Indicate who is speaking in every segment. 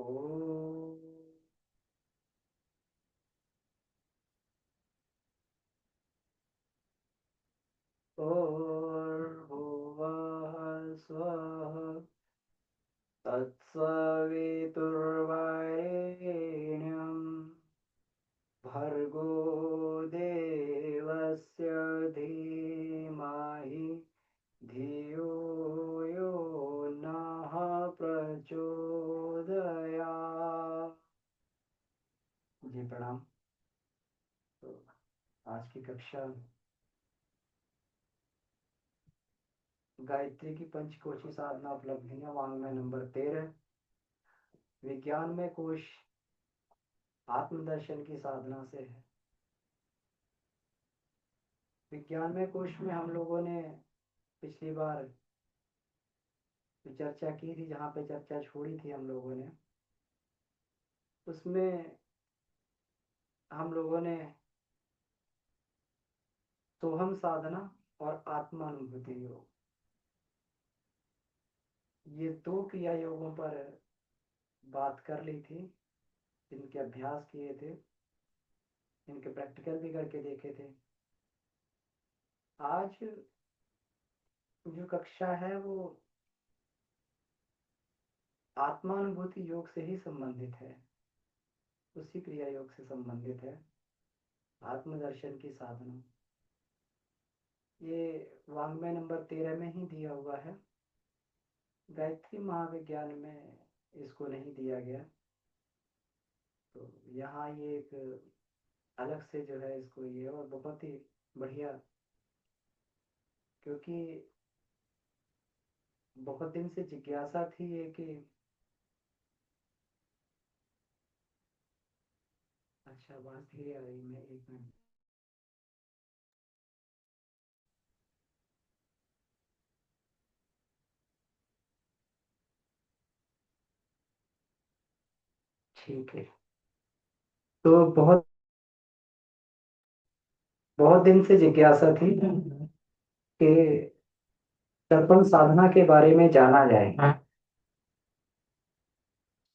Speaker 1: ओ भुवः स्वः तत्सवितुर्वरेण्यं भर्गो देवस्य धीमहि धियो यो नः प्रचोदयात्। जी प्रणाम। तो आज की कक्षा गायत्री की पंचकोशी साधना उपलब्धियां वांग्मय नंबर 13 विज्ञान में कोश आत्मदर्शन की साधना से है। विज्ञान में कोश में हम लोगों ने पिछली बार जो चर्चा की थी, जहाँ पे चर्चा छोड़ी थी हम लोगों ने, उसमें हम लोगों ने सोहम साधना और आत्मानुभूति योग, ये दो क्रिया योगों पर बात कर ली थी, इनके अभ्यास किए थे, इनके प्रैक्टिकल भी करके देखे थे। आज जो कक्षा है वो आत्मानुभूति योग से ही संबंधित है, उसी क्रिया योग से संबंधित है, आत्मदर्शन की साधना। ये वांग्मय नंबर 13 में ही दिया हुआ है, गायत्री महाविज्ञान में इसको नहीं दिया गया। तो यहाँ ये एक अलग से जो है इसको ये, और बहुत ही बढ़िया, क्योंकि बहुत दिन से जिज्ञासा थी ये कि अच्छा आवाज धीरे आ रही, मैं एक मिनट। ठीक है। तो बहुत बहुत दिन से जिज्ञासा थी कि दर्पण साधना के बारे में जाना जाए।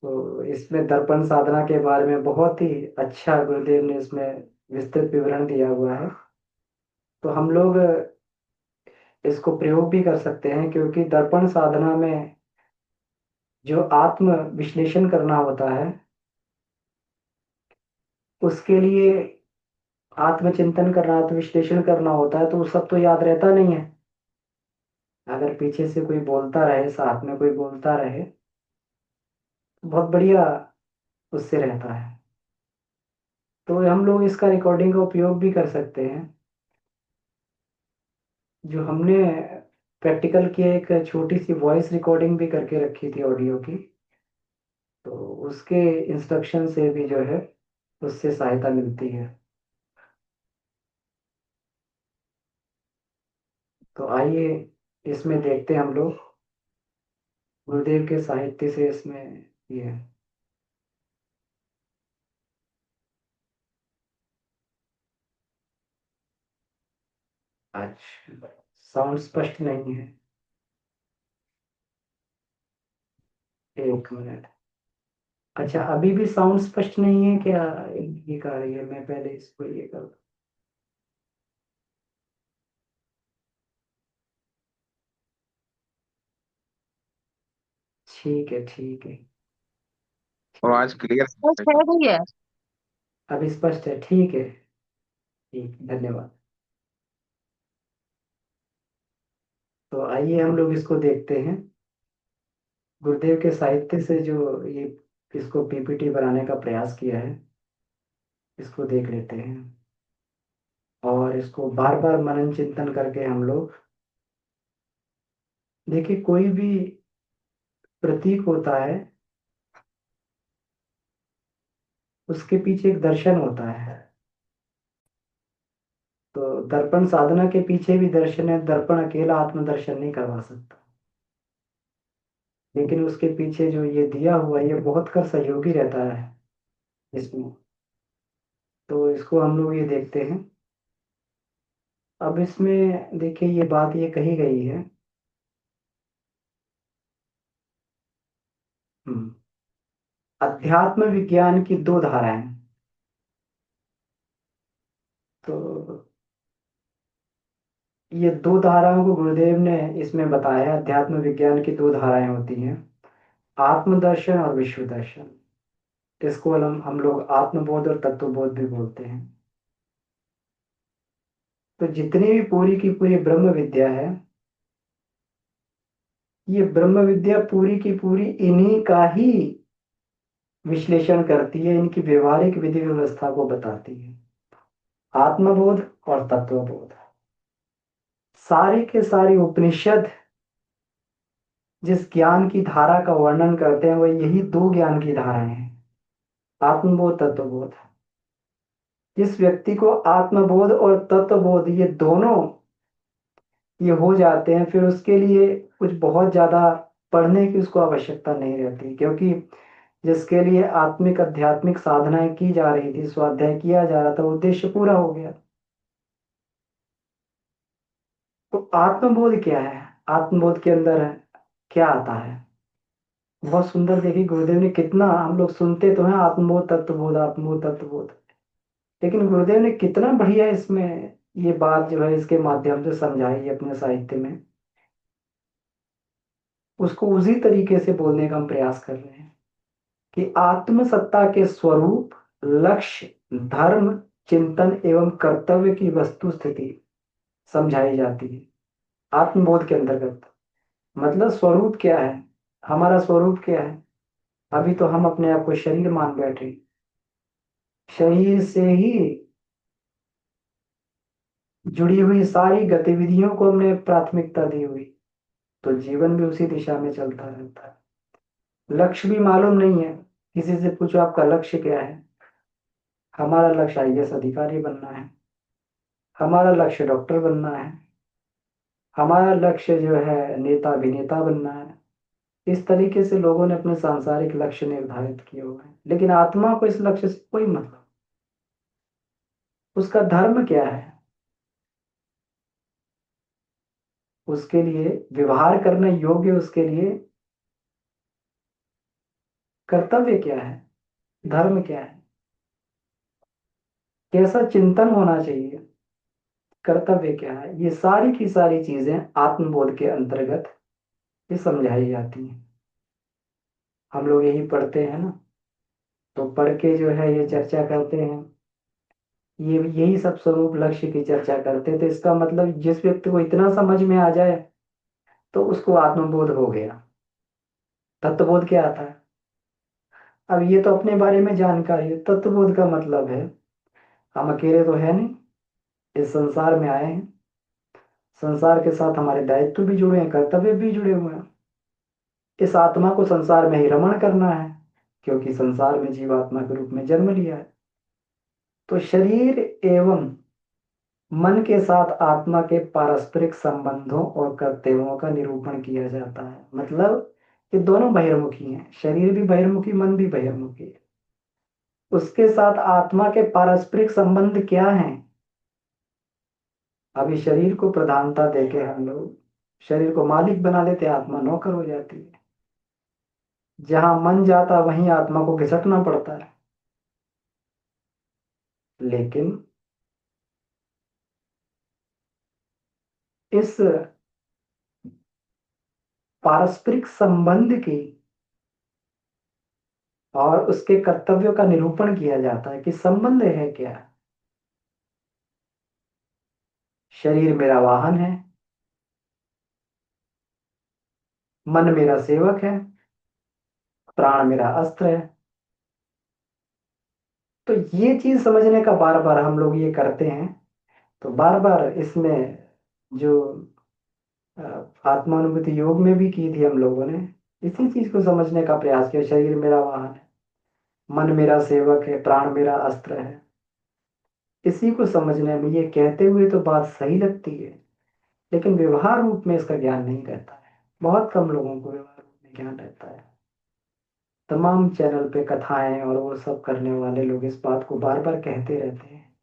Speaker 1: तो इसमें दर्पण साधना के बारे में बहुत ही अच्छा गुरुदेव ने इसमें विस्तृत विवरण दिया हुआ है। तो हम लोग इसको प्रयोग भी कर सकते हैं, क्योंकि दर्पण साधना में जो आत्म विश्लेषण करना होता है, उसके लिए आत्मचिंतन करना, आत्म विश्लेषण करना होता है, तो वो सब तो याद रहता नहीं है। अगर पीछे से कोई बोलता रहे, साथ में कोई बोलता रहे, तो बहुत बढ़िया उससे रहता है। तो हम लोग इसका रिकॉर्डिंग का उपयोग भी कर सकते हैं। जो हमने प्रैक्टिकल किया, एक छोटी सी वॉइस रिकॉर्डिंग भी करके रखी थी ऑडियो की, तो उसके इंस्ट्रक्शन से भी जो है उससे सहायता मिलती है। तो आइए इसमें देखते हैं हम लोग गुरुदेव के साहित्य से इसमें ये है। अच्छा, साउंड स्पष्ट नहीं है, एक मिनट। अच्छा, अभी भी साउंड स्पष्ट नहीं है क्या? ये कर रही है, मैं पहले इसको ये कर। ठीक है, ठीक है,
Speaker 2: आवाज
Speaker 1: ठीक।
Speaker 2: क्लियर
Speaker 3: बस
Speaker 2: है।
Speaker 3: है भैया।
Speaker 1: अभी स्पष्ट है, ठीक है। ठीक, धन्यवाद। तो आइए हम लोग इसको देखते हैं, गुरुदेव के साहित्य से जो ये इसको पीपीटी बनाने का प्रयास किया है, इसको देख लेते हैं। और इसको बार बार मनन चिंतन करके हम लोग, देखिए कोई भी प्रतीक होता है, उसके पीछे एक दर्शन होता है। तो दर्पण साधना के पीछे भी दर्शन है, दर्पण अकेला आत्मदर्शन नहीं करवा सकता, लेकिन उसके पीछे जो ये दिया हुआ है, ये बहुत कर सहयोगी रहता है इसमें। तो इसको हम लोग ये देखते हैं। अब इसमें देखिए ये बात ये कही गई है। हम्म अध्यात्म विज्ञान की दो धाराएं। तो ये दो धाराओं को गुरुदेव ने इसमें बताया। अध्यात्म विज्ञान की दो धाराएं होती हैं, आत्मदर्शन और विश्व दर्शन। इसको हम लोग आत्मबोध और तत्वबोध भी बोलते हैं। तो जितनी भी पूरी की पूरी ब्रह्म विद्या है, ये ब्रह्म विद्या पूरी की पूरी इन्हीं का ही विश्लेषण करती है, इनकी व्यवहारिक विधि व्यवस्था को बताती है। आत्मबोध और तत्वबोध, सारी के सारी उपनिषद जिस ज्ञान की धारा का वर्णन करते हैं वो यही दो ज्ञान की धाराएं हैं, आत्मबोध तत्वबोध। जिस व्यक्ति को आत्मबोध और तत्वबोध ये दोनों ये हो जाते हैं, फिर उसके लिए कुछ बहुत ज्यादा पढ़ने की उसको आवश्यकता नहीं रहती, क्योंकि जिसके लिए आत्मिक आध्यात्मिक साधनाएं की जा रही थी, स्वाध्याय किया जा रहा था, उद्देश्य पूरा हो गया। तो आत्मबोध क्या है? आत्मबोध के अंदर क्या आता है? बहुत सुंदर। देखिए गुरुदेव ने कितना, हम लोग सुनते तो हैं आत्मबोध तत्वबोध, आत्मबोध तत्वबोध, लेकिन गुरुदेव ने कितना बढ़िया इसमें ये बात जो है इसके माध्यम से समझाई है अपने साहित्य में। उसको उसी तरीके से बोलने का हम प्रयास कर रहे हैं कि आत्मसत्ता के स्वरूप, लक्ष्य, धर्म, चिंतन एवं कर्तव्य की वस्तु स्थिति समझाई जाती है आत्मबोध के अंतर्गत। मतलब स्वरूप क्या है, हमारा स्वरूप क्या है? अभी तो हम अपने आप को शरीर मान बैठे, शरीर से ही जुड़ी हुई सारी गतिविधियों को हमने प्राथमिकता दी हुई, तो जीवन भी उसी दिशा में चलता रहता है। लक्ष्य भी मालूम नहीं है। किसी से पूछो आपका लक्ष्य क्या है? हमारा लक्ष्य आईएएस अधिकारी बनना है, हमारा लक्ष्य डॉक्टर बनना है, हमारा लक्ष्य जो है नेता अभिनेता बनना है। इस तरीके से लोगों ने अपने सांसारिक लक्ष्य निर्धारित किए हुए हैं, लेकिन आत्मा को इस लक्ष्य से कोई मतलब। उसका धर्म क्या है? उसके लिए व्यवहार करने योग्य, उसके लिए कर्तव्य क्या है, धर्म क्या है, कैसा चिंतन होना चाहिए, कर्तव्य क्या है, ये सारी की सारी चीजें आत्मबोध के अंतर्गत ये समझाई जाती हैं। हम लोग यही पढ़ते हैं ना, तो पढ़ के जो है ये चर्चा करते हैं, ये यही सब स्वरूप लक्ष्य की चर्चा करते हैं। तो इसका मतलब जिस व्यक्ति को इतना समझ में आ जाए तो उसको आत्मबोध हो गया। तत्वबोध क्या आता है? अब ये तो अपने बारे में जानकारी है। तत्वबोध का मतलब है हम अकेले तो है नहीं, इस संसार में आए हैं, संसार के साथ हमारे दायित्व भी जुड़े हैं, कर्तव्य भी जुड़े हुए हैं। इस आत्मा को संसार में ही रमण करना है, क्योंकि संसार में जीवात्मा के रूप में जन्म लिया है। तो शरीर एवं मन के साथ आत्मा के पारस्परिक संबंधों और कर्तव्यों का निरूपण किया जाता है। मतलब ये दोनों बहिर्मुखी हैं, शरीर भी बहिर्मुखी, मन भी बहिर्मुखी है। उसके साथ आत्मा के पारस्परिक संबंध क्या हैं? अभी शरीर को प्रधानता देके हम लोग शरीर को मालिक बना लेते, आत्मा नौकर हो जाती है। जहां मन जाता वहीं आत्मा को घिसटना पड़ता है। लेकिन इस पारस्परिक संबंध की और उसके कर्तव्यों का निरूपण किया जाता है कि संबंध है क्या। शरीर मेरा वाहन है, मन मेरा सेवक है, प्राण मेरा अस्त्र है। तो ये चीज समझने का बार बार हम लोग ये करते हैं। तो बार बार इसमें जो अ, आत्मानुभूति योग में भी की थी हम लोगों ने, इसी चीज को समझने का प्रयास किया। शरीर मेरा वाहन है, मन मेरा सेवक है, प्राण मेरा अस्त्र है। इसी को समझने में, ये कहते हुए तो बात सही लगती है, लेकिन व्यवहार रूप में इसका ज्ञान नहीं रहता है। बहुत कम लोगों को व्यवहार रूप में ज्ञान रहता है। तमाम चैनल पे कथाएं और वो सब करने वाले लोग इस बात को बार बार कहते रहते हैं,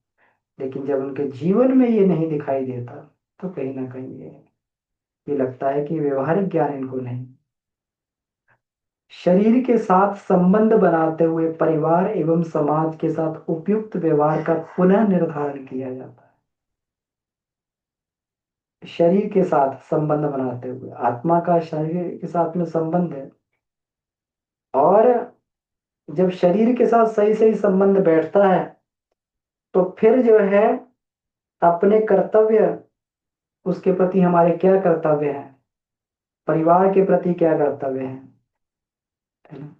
Speaker 1: लेकिन जब उनके जीवन में ये नहीं दिखाई देता तो कहीं ना कहीं ये लगता है कि व्यवहारिक ज्ञान इनको नहीं। शरीर के साथ संबंध बनाते हुए परिवार एवं समाज के साथ उपयुक्त व्यवहार का पुनः निर्धारण किया जाता है। शरीर के साथ संबंध बनाते हुए, आत्मा का शरीर के साथ में संबंध है, और जब शरीर के साथ सही सही संबंध बैठता है तो फिर जो है अपने कर्तव्य, उसके प्रति हमारे क्या कर्तव्य हैं, परिवार के प्रति क्या कर्तव्य है ना,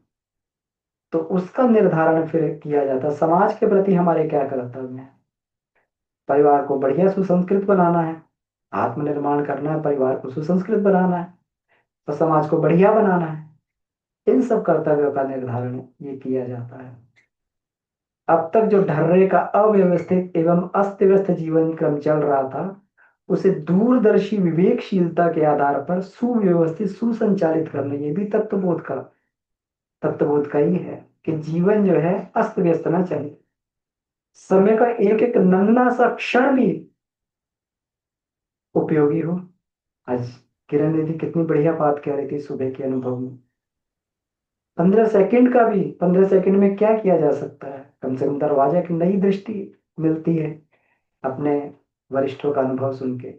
Speaker 1: तो उसका निर्धारण फिर किया जाता है। समाज के प्रति हमारे क्या कर्तव्य हैं, परिवार को बढ़िया सुसंस्कृत बनाना है, आत्मनिर्माण करना है, परिवार को सुसंस्कृत बनाना है, तो समाज को बढ़िया बनाना है। इन सब कर्तव्यों का निर्धारण ये किया जाता है। अब तक जो ढर्रे का अव्यवस्थित एवं अस्त व्यस्त जीवन क्रम चल रहा था, उसे दूरदर्शी विवेकशीलता के आधार पर सुव्यवस्थित सुसंचालित करना, ये भी तत्वबोध का ही है कि जीवन जो है अस्त व्यस्त ना चले, समय का एक एक नन्हा सा क्षण भी उपयोगी हो। आज किरण दीदी कितनी बढ़िया बात कह रही थी सुबह के अनुभव में। 15 सेकंड का भी, 15 सेकंड में क्या किया जा सकता है, कम से कम दरवाजा की नई दृष्टि मिलती है अपने वरिष्ठों का अनुभव सुन के।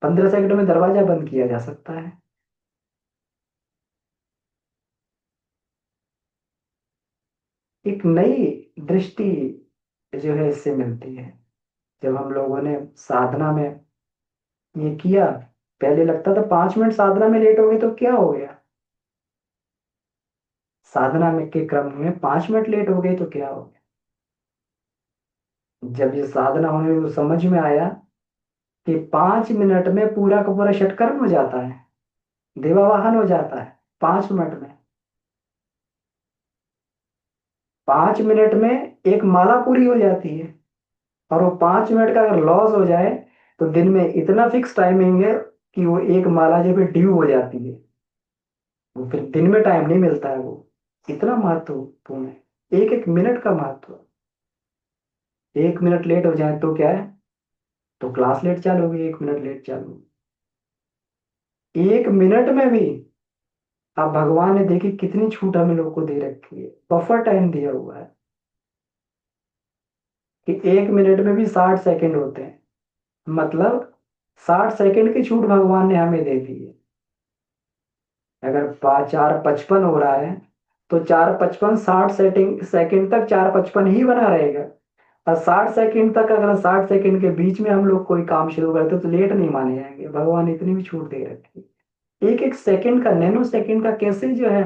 Speaker 1: 15 सेकंड में दरवाजा बंद किया जा सकता है। एक नई दृष्टि जो है इससे मिलती है। जब हम लोगों ने साधना में ये किया, पहले लगता था 5 मिनट साधना में लेट हो गए तो क्या हो गया, साधना में के क्रम में 5 मिनट लेट हो गए तो क्या हो गया। जब ये साधना होने में समझ में आया कि 5 मिनट में पूरा का पूरा षटकर्म हो जाता है, देवावाहन हो जाता है 5 मिनट में। 5 मिनट में एक माला पूरी हो जाती है, और वो 5 मिनट का अगर लॉस हो जाए तो दिन में इतना फिक्स टाइमिंग है कि वो एक माला जब ड्यू हो जाती है, वो फिर दिन में टाइम नहीं मिलता है, वो इतना महत्वपूर्ण है। एक एक मिनट का महत्व। 1 मिनट लेट हो जाए तो क्या है, तो क्लास लेट चालू होगी, 1 मिनट लेट चालू होगी। 1 मिनट में भी अब भगवान ने देखी कितनी छूट हमें लोग को दे रखी है, बफर टाइम दिया हुआ है कि 1 मिनट में भी 60 सेकंड होते हैं। मतलब 60 सेकंड की छूट भगवान ने हमें दे दी है। अगर 4:55 हो रहा है तो 4:55 60 सेकंड तक 4:55 ही बना रहेगा। और 60 सेकंड तक, अगर 60 सेकंड के बीच में हम लोग कोई काम शुरू करते तो लेट नहीं माने जाएंगे। भगवान इतनी भी छूट दे रखी है। एक एक सेकंड का, नैनो सेकंड का कैसे जो है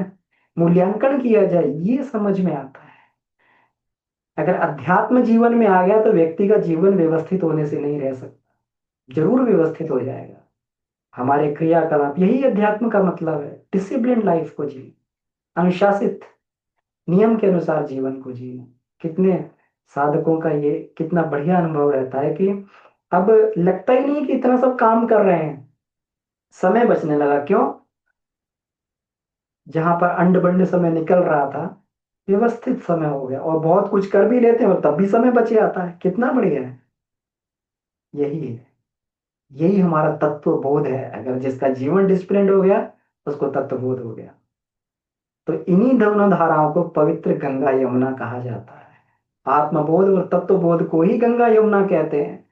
Speaker 1: मूल्यांकन किया जाए, ये समझ में आता है। अगर अध्यात्म जीवन में आ गया तो व्यक्ति का जीवन व्यवस्थित होने से नहीं रह सकता, जरूर व्यवस्थित हो जाएगा। हमारे क्रियाकलाप, यही अध्यात्म का मतलब है, डिसिप्लिन लाइफ को जी, अनुशासित नियम के अनुसार जीवन को जीना। कितने साधकों का ये कितना बढ़िया अनुभव रहता है कि अब लगता ही नहीं कि इतना सब काम कर रहे हैं, समय बचने लगा। क्यों? जहां पर अंड बंड समय निकल रहा था, व्यवस्थित समय हो गया, और बहुत कुछ कर भी लेते हैं और तब भी समय बच जाता है। कितना बढ़िया है। यही है, यही हमारा तत्व बोध है। अगर जिसका जीवन डिसिप्लिन हो गया उसको तत्व बोध हो गया। तो इन्हीं दोनों धाराओं को पवित्र गंगा यमुना कहा जाता है। आत्मबोध और तत्वबोध को ही गंगा यमुना कहते हैं,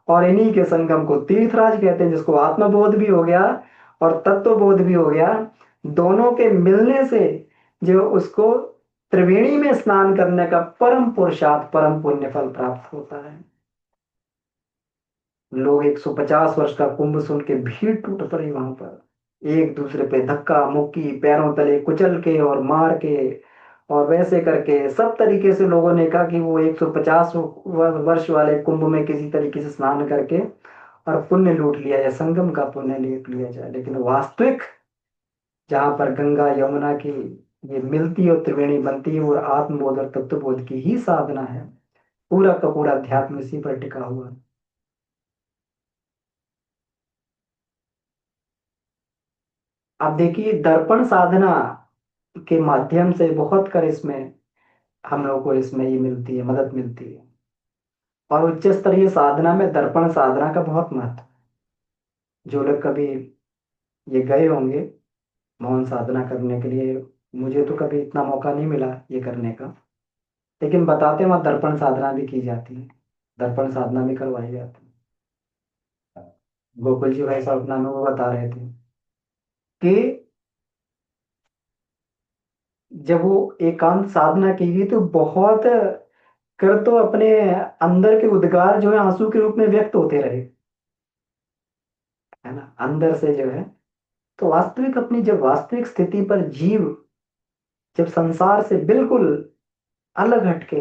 Speaker 1: और इन्हीं के संगम को तीर्थराज कहते हैं, जिसको आत्मबोध भी हो गया और तत्वबोध भी हो गया। दोनों के मिलने से जो उसको त्रिवेणी में स्नान करने का परम पुरुषार्थ, परम पुण्य फल प्राप्त होता है। लोग 150 वर्ष का कुंभ सुन के भीड़ टूट पड़ी वहां पर, एक दूसरे पे धक्का मुक्की, पैरों तले कुचल के और मार के, और वैसे करके सब तरीके से लोगों ने कहा कि वो 150 वर्ष वाले कुंभ में किसी तरीके से स्नान करके और पुण्य लूट लिया जाए, संगम का पुण्य लूट लिया जाए। लेकिन वास्तविक जहां पर गंगा यमुना की ये मिलती है और त्रिवेणी बनती है, वो आत्मबोध और तत्वबोध की ही साधना है। पूरा का पूरा अध्यात्म इसी पर टिका हुआ है। अब देखिए, दर्पण साधना के माध्यम से बहुत कर इसमें हम लोग को इसमें ये मिलती है, मदद मिलती है। और उच्च स्तरीय साधना में दर्पण साधना का बहुत महत्व। जो लोग कभी ये गए होंगे मौन साधना करने के लिए, मुझे तो कभी इतना मौका नहीं मिला ये करने का। लेकिन बताते हैं, वहाँ दर्पण साधना भी की जाती है, दर्पण साधना भी करवाई जाती है। गोकुल जी भाई साहब नाम वो बता रहे थे कि जब वो एकांत साधना की गई तो बहुत कर तो अपने अंदर के उद्गार जो है आंसू के रूप में व्यक्त होते रहे, है ना, अंदर से जो है। तो वास्तविक अपनी जब वास्तविक स्थिति पर जीव जब संसार से बिल्कुल अलग हटके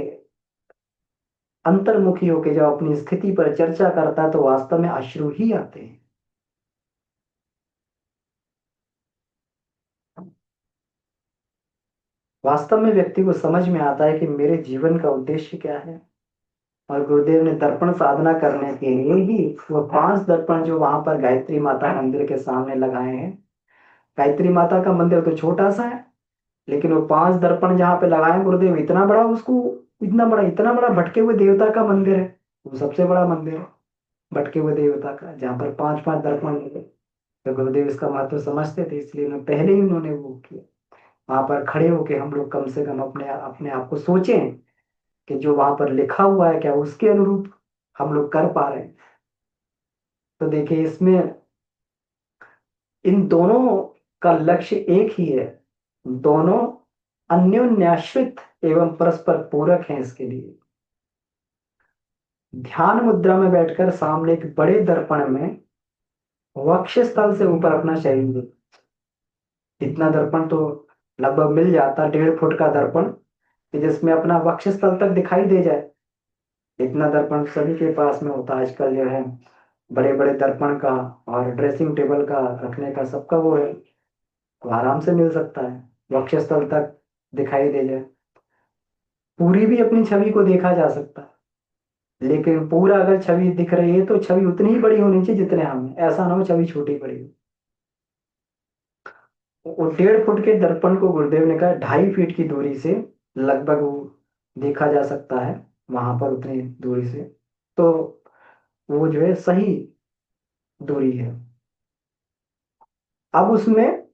Speaker 1: अंतर्मुखी होके जब अपनी स्थिति पर चर्चा करता है तो वास्तव में अश्रु ही आते हैं। वास्तव में व्यक्ति को समझ में आता है कि मेरे जीवन का उद्देश्य क्या है। और गुरुदेव ने दर्पण साधना करने के लिए ही वो 5 दर्पण जो वहां पर गायत्री माता मंदिर के सामने लगाए हैं। गायत्री माता का मंदिर तो छोटा सा है, लेकिन वो 5 दर्पण जहाँ पे लगाए हैं गुरुदेव, इतना बड़ा उसको, इतना बड़ा भटके हुए देवता का मंदिर है। वो सबसे बड़ा मंदिर है भटके हुए देवता का, जहाँ पर 5 5 दर्पण लगे। तो गुरुदेव इसका महत्व समझते थे, इसलिए पहले ही उन्होंने वो किया। वहां पर खड़े होके हम लोग कम से कम अपने अपने आप को सोचें कि जो वहां पर लिखा हुआ है क्या उसके अनुरूप हम लोग कर पा रहे हैं। तो देखिए इसमें इन दोनों का लक्ष्य एक ही है। दोनों अन्योन्याश्रित एवं परस्पर पूरक हैं। इसके लिए ध्यान मुद्रा में बैठकर सामने एक बड़े दर्पण में वक्षस्थल से ऊपर अपना शरीर दे। इतना दर्पण तो लगभग मिल जाता, 1.5 फुट का दर्पण कि जिसमें अपना वक्षस्थल तक दिखाई दे जाए। इतना दर्पण सभी के पास में होता है आजकल जो है, बड़े बड़े दर्पण का और ड्रेसिंग टेबल का रखने का सबका वो है, तो आराम से मिल सकता है, वक्षस्थल तक दिखाई दे जाए। पूरी भी अपनी छवि को देखा जा सकता है, लेकिन पूरा अगर छवि दिख रही है तो छवि उतनी ही बड़ी होनी चाहिए जितने हम हैं। ऐसा ना हो छवि छोटी बड़ी हो। वो 1.5 फुट के दर्पण को गुरुदेव ने कहा 2.5 फीट की दूरी से लगभग वो देखा जा सकता है, वहां पर उतनी दूरी से। तो वो जो है सही दूरी है। अब उसमें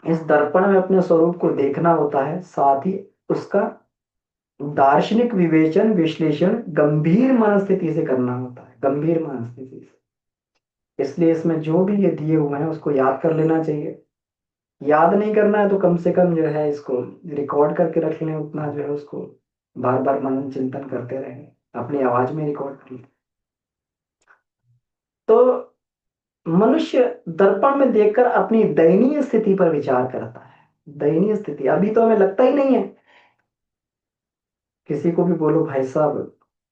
Speaker 1: इस दर्पण में अपने स्वरूप को देखना होता है, साथ ही उसका दार्शनिक विवेचन विश्लेषण गंभीर मनस्थिति से करना होता है, गंभीर मनस्थिति से। इसलिए इसमें जो भी ये दिए हुए हैं उसको याद कर लेना चाहिए। याद नहीं करना है तो कम से कम जो है इसको रिकॉर्ड करके रख लें, उतना जो है उसको बार बार मनन चिंतन करते रहें, अपनी आवाज में रिकॉर्ड कर लें। तो मनुष्य दर्पण में देखकर अपनी दयनीय स्थिति पर विचार करता है। दयनीय स्थिति अभी तो हमें लगता ही नहीं है। किसी को भी बोलो भाई साहब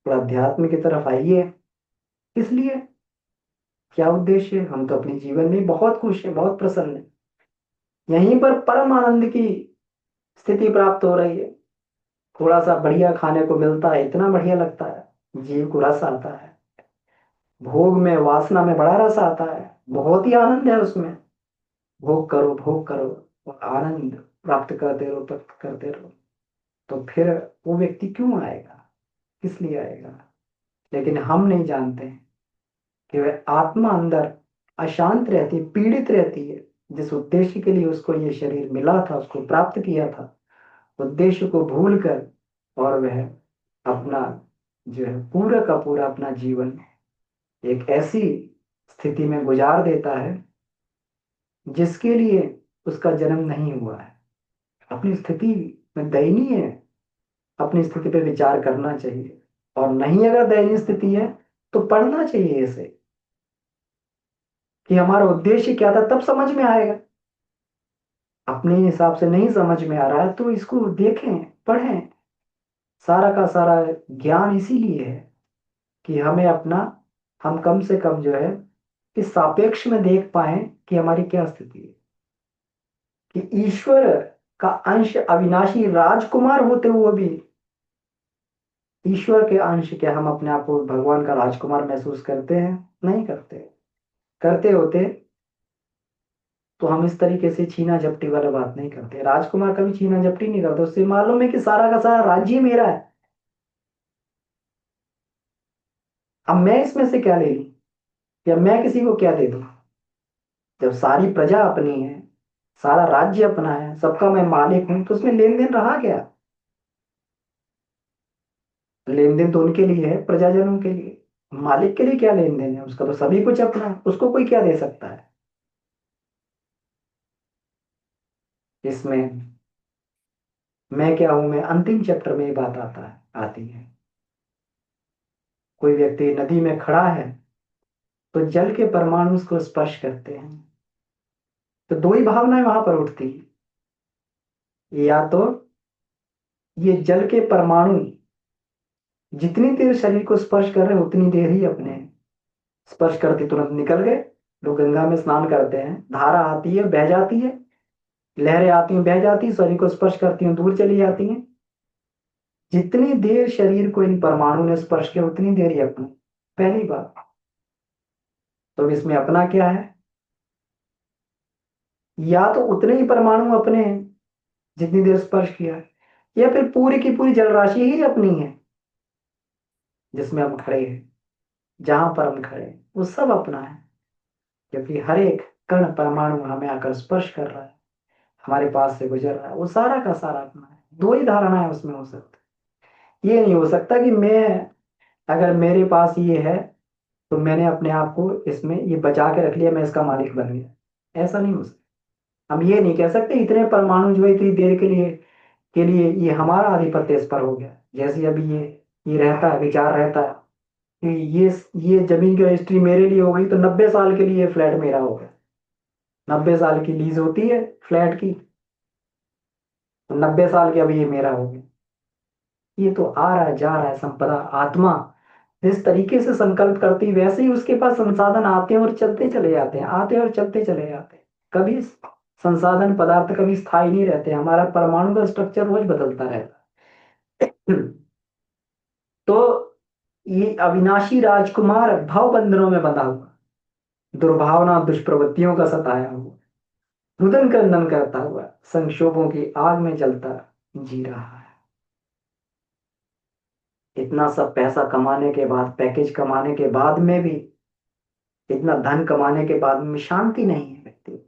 Speaker 1: थोड़ा अध्यात्म की तरफ आइए, किस लिए, क्या उद्देश्य है? हम तो अपने जीवन में बहुत खुश हैं, बहुत प्रसन्न हैं, यहीं पर परम आनंद की स्थिति प्राप्त हो रही है। थोड़ा सा बढ़िया खाने को मिलता है, इतना बढ़िया लगता है, जीव को रस आता है, भोग में वासना में बड़ा रस आता है, बहुत ही आनंद है उसमें। भोग करो भोग करो और आनंद प्राप्त करते रहो, प्राप्त करते रहो। तो फिर वो व्यक्ति क्यों आएगा, किस लिए आएगा? लेकिन हम नहीं जानते हैं कि वह आत्मा अंदर अशांत रहती है, पीड़ित रहती है। जिस उद्देश्य के लिए उसको ये शरीर मिला था, उसको प्राप्त किया था, उद्देश्य को भूल कर और वह अपना जो है पूरा का पूरा अपना जीवन एक ऐसी स्थिति में गुजार देता है जिसके लिए उसका जन्म नहीं हुआ है। अपनी स्थिति में दयनीय है, अपनी स्थिति पे विचार करना चाहिए। और नहीं अगर दयनीय स्थिति है तो पढ़ना चाहिए इसे कि हमारा उद्देश्य क्या था, तब समझ में आएगा। अपने हिसाब से नहीं समझ में आ रहा है तो इसको देखें, पढ़ें। सारा का सारा ज्ञान इसीलिए है कि हमें अपना, हम कम से कम जो है इस सापेक्ष में देख पाए कि हमारी क्या स्थिति है। कि ईश्वर का अंश अविनाशी राजकुमार होते हुए भी ईश्वर के अंश क्या हम अपने आप को भगवान का राजकुमार महसूस करते हैं? नहीं करते। करते होते तो हम इस तरीके से छीना झपटी वाला बात नहीं करते। राजकुमार कभी छीना झपटी नहीं करता, उससे मालूम है कि सारा का सारा राज्य ही मेरा है। अब मैं इसमें से क्या ले लूं, या मैं किसी को क्या दे दूं? जब सारी प्रजा अपनी है, सारा राज्य अपना है, सबका मैं मालिक हूं, तो उसमें लेन देन रहा क्या? लेन देन तो उनके लिए है, प्रजाजनों के लिए। मालिक के लिए क्या लेन देन है? उसका तो सभी कुछ अपना है, उसको कोई क्या दे सकता है? इसमें मैं क्या हूं, मैं अंतिम चैप्टर में ये बात आती है। कोई व्यक्ति नदी में खड़ा है, तो जल के परमाणु उसको स्पर्श करते हैं, तो दो ही भावनाएं वहां पर उठती हैं। या तो ये जल के परमाणु जितनी देर शरीर को स्पर्श कर रहे हैं उतनी देर ही अपने हैं। स्पर्श करते तुरंत निकल गए। लोग गंगा में स्नान करते हैं, धारा आती है बह जाती है, लहरें आती हैं बह जाती हैं, शरीर को स्पर्श करती हैं दूर चली जाती हैं। जितनी देर शरीर को इन परमाणु ने स्पर्श किया उतनी देर ही अपने। पहली बात तो इसमें अपना क्या है? या तो उतने ही परमाणु अपने हैं जितनी देर स्पर्श किया है, या फिर पूरी की पूरी जलराशि ही अपनी है जिसमें हम खड़े हैं। जहां पर हम खड़े हैं वो सब अपना है, क्योंकि हर एक कण परमाणु हमें आकर स्पर्श कर रहा है, हमारे पास से गुजर रहा है, वो सारा का सारा अपना है। दो ही धारणाएं उसमें हो सकती। ये नहीं हो सकता कि मैं, अगर मेरे पास ये है तो मैंने अपने आप को इसमें ये बचा के रख लिया, मैं इसका मालिक बन गया। ऐसा नहीं हो सकता। हम ये नहीं कह सकते इतने परमाणु जो है इतनी देर के लिए ये हमारा आधिपत्य इस पर हो गया। जैसे अभी ये रहता है, विचार रहता है कि ये जमीन की रजिस्ट्री मेरे लिए हो गई, तो 90 साल के लिए फ्लैट मेरा हो गया। 90 साल की लीज होती है फ्लैट की, तो 90 साल के अभी ये मेरा हो गया। ये तो आ रहा है जा रहा है, संपदा आत्मा जिस तरीके से संकल्प करती, वैसे ही उसके पास संसाधन आते हैं और चलते चले जाते हैं, आते हैं और चलते चले जाते हैं। कभी संसाधन पदार्थ कभी स्थायी नहीं रहते, हमारा परमाणु का स्ट्रक्चर रोज बदलता रहता है। तो ये अविनाशी राजकुमार भव बंधनों में बंधा हुआ, दुर्भावना दुष्प्रवृत्तियों का सताया हुआ, रुदन क्रंदन करता हुआ, संक्षोभों की आग में जलता जी रहा है। इतना सब पैसा कमाने के बाद, पैकेज कमाने के बाद में भी, इतना धन कमाने के बाद में शांति नहीं है व्यक्ति,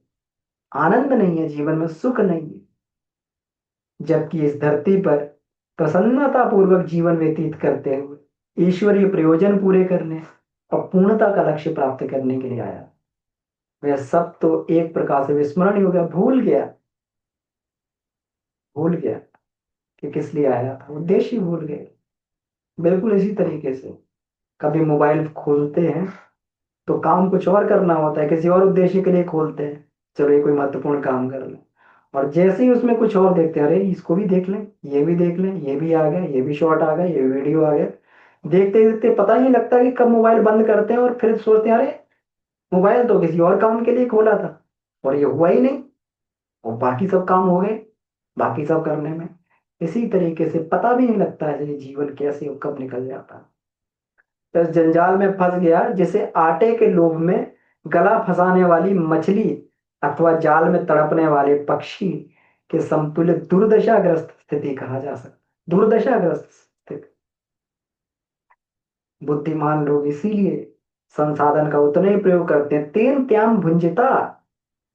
Speaker 1: आनंद नहीं है, जीवन में सुख नहीं है। जबकि इस धरती पर प्रसन्नता पूर्वक जीवन व्यतीत करते हुए ईश्वरीय प्रयोजन पूरे करने और पूर्णता का लक्ष्य प्राप्त करने के लिए आया। वह सब तो एक प्रकार से विस्मरण ही हो गया, भूल गया कि किस लिए आया था, उद्देश्य ही भूल गए। बिल्कुल इसी तरीके से कभी मोबाइल खोलते हैं तो काम कुछ और करना होता है, किसी और उद्देश्य के लिए खोलते हैं, चलो ये कोई महत्वपूर्ण काम कर लें। और जैसे ही उसमें कुछ और देखते हैं, अरे इसको भी देख लें, ये भी देख लें, ये भी आ गया, ये भी शॉर्ट आ गया, ये भी वीडियो आ गया। देखते देखते पता ही नहीं लगता कि कब मोबाइल बंद करते हैं और फिर सोचते हैं अरे मोबाइल तो किसी और काम के लिए खोला था और ये हुआ ही नहीं, और बाकी सब काम हो गए। बाकी सब करने में इसी तरीके से पता भी नहीं लगता है ये जीवन कैसे और कब निकल जाता है। तो इस जंजाल में फंस गया जिसे आटे के लोभ में गला फंसाने वाली मछली अथवा जाल में तड़पने वाले पक्षी के समतुल्य दुर्दशाग्रस्त स्थिति कहा जा सकता। दुर्दशाग्रस्त स्थिति। बुद्धिमान लोग इसीलिए संसाधन का उतना ही प्रयोग करते हैं। तेन त्याम भुंजिता,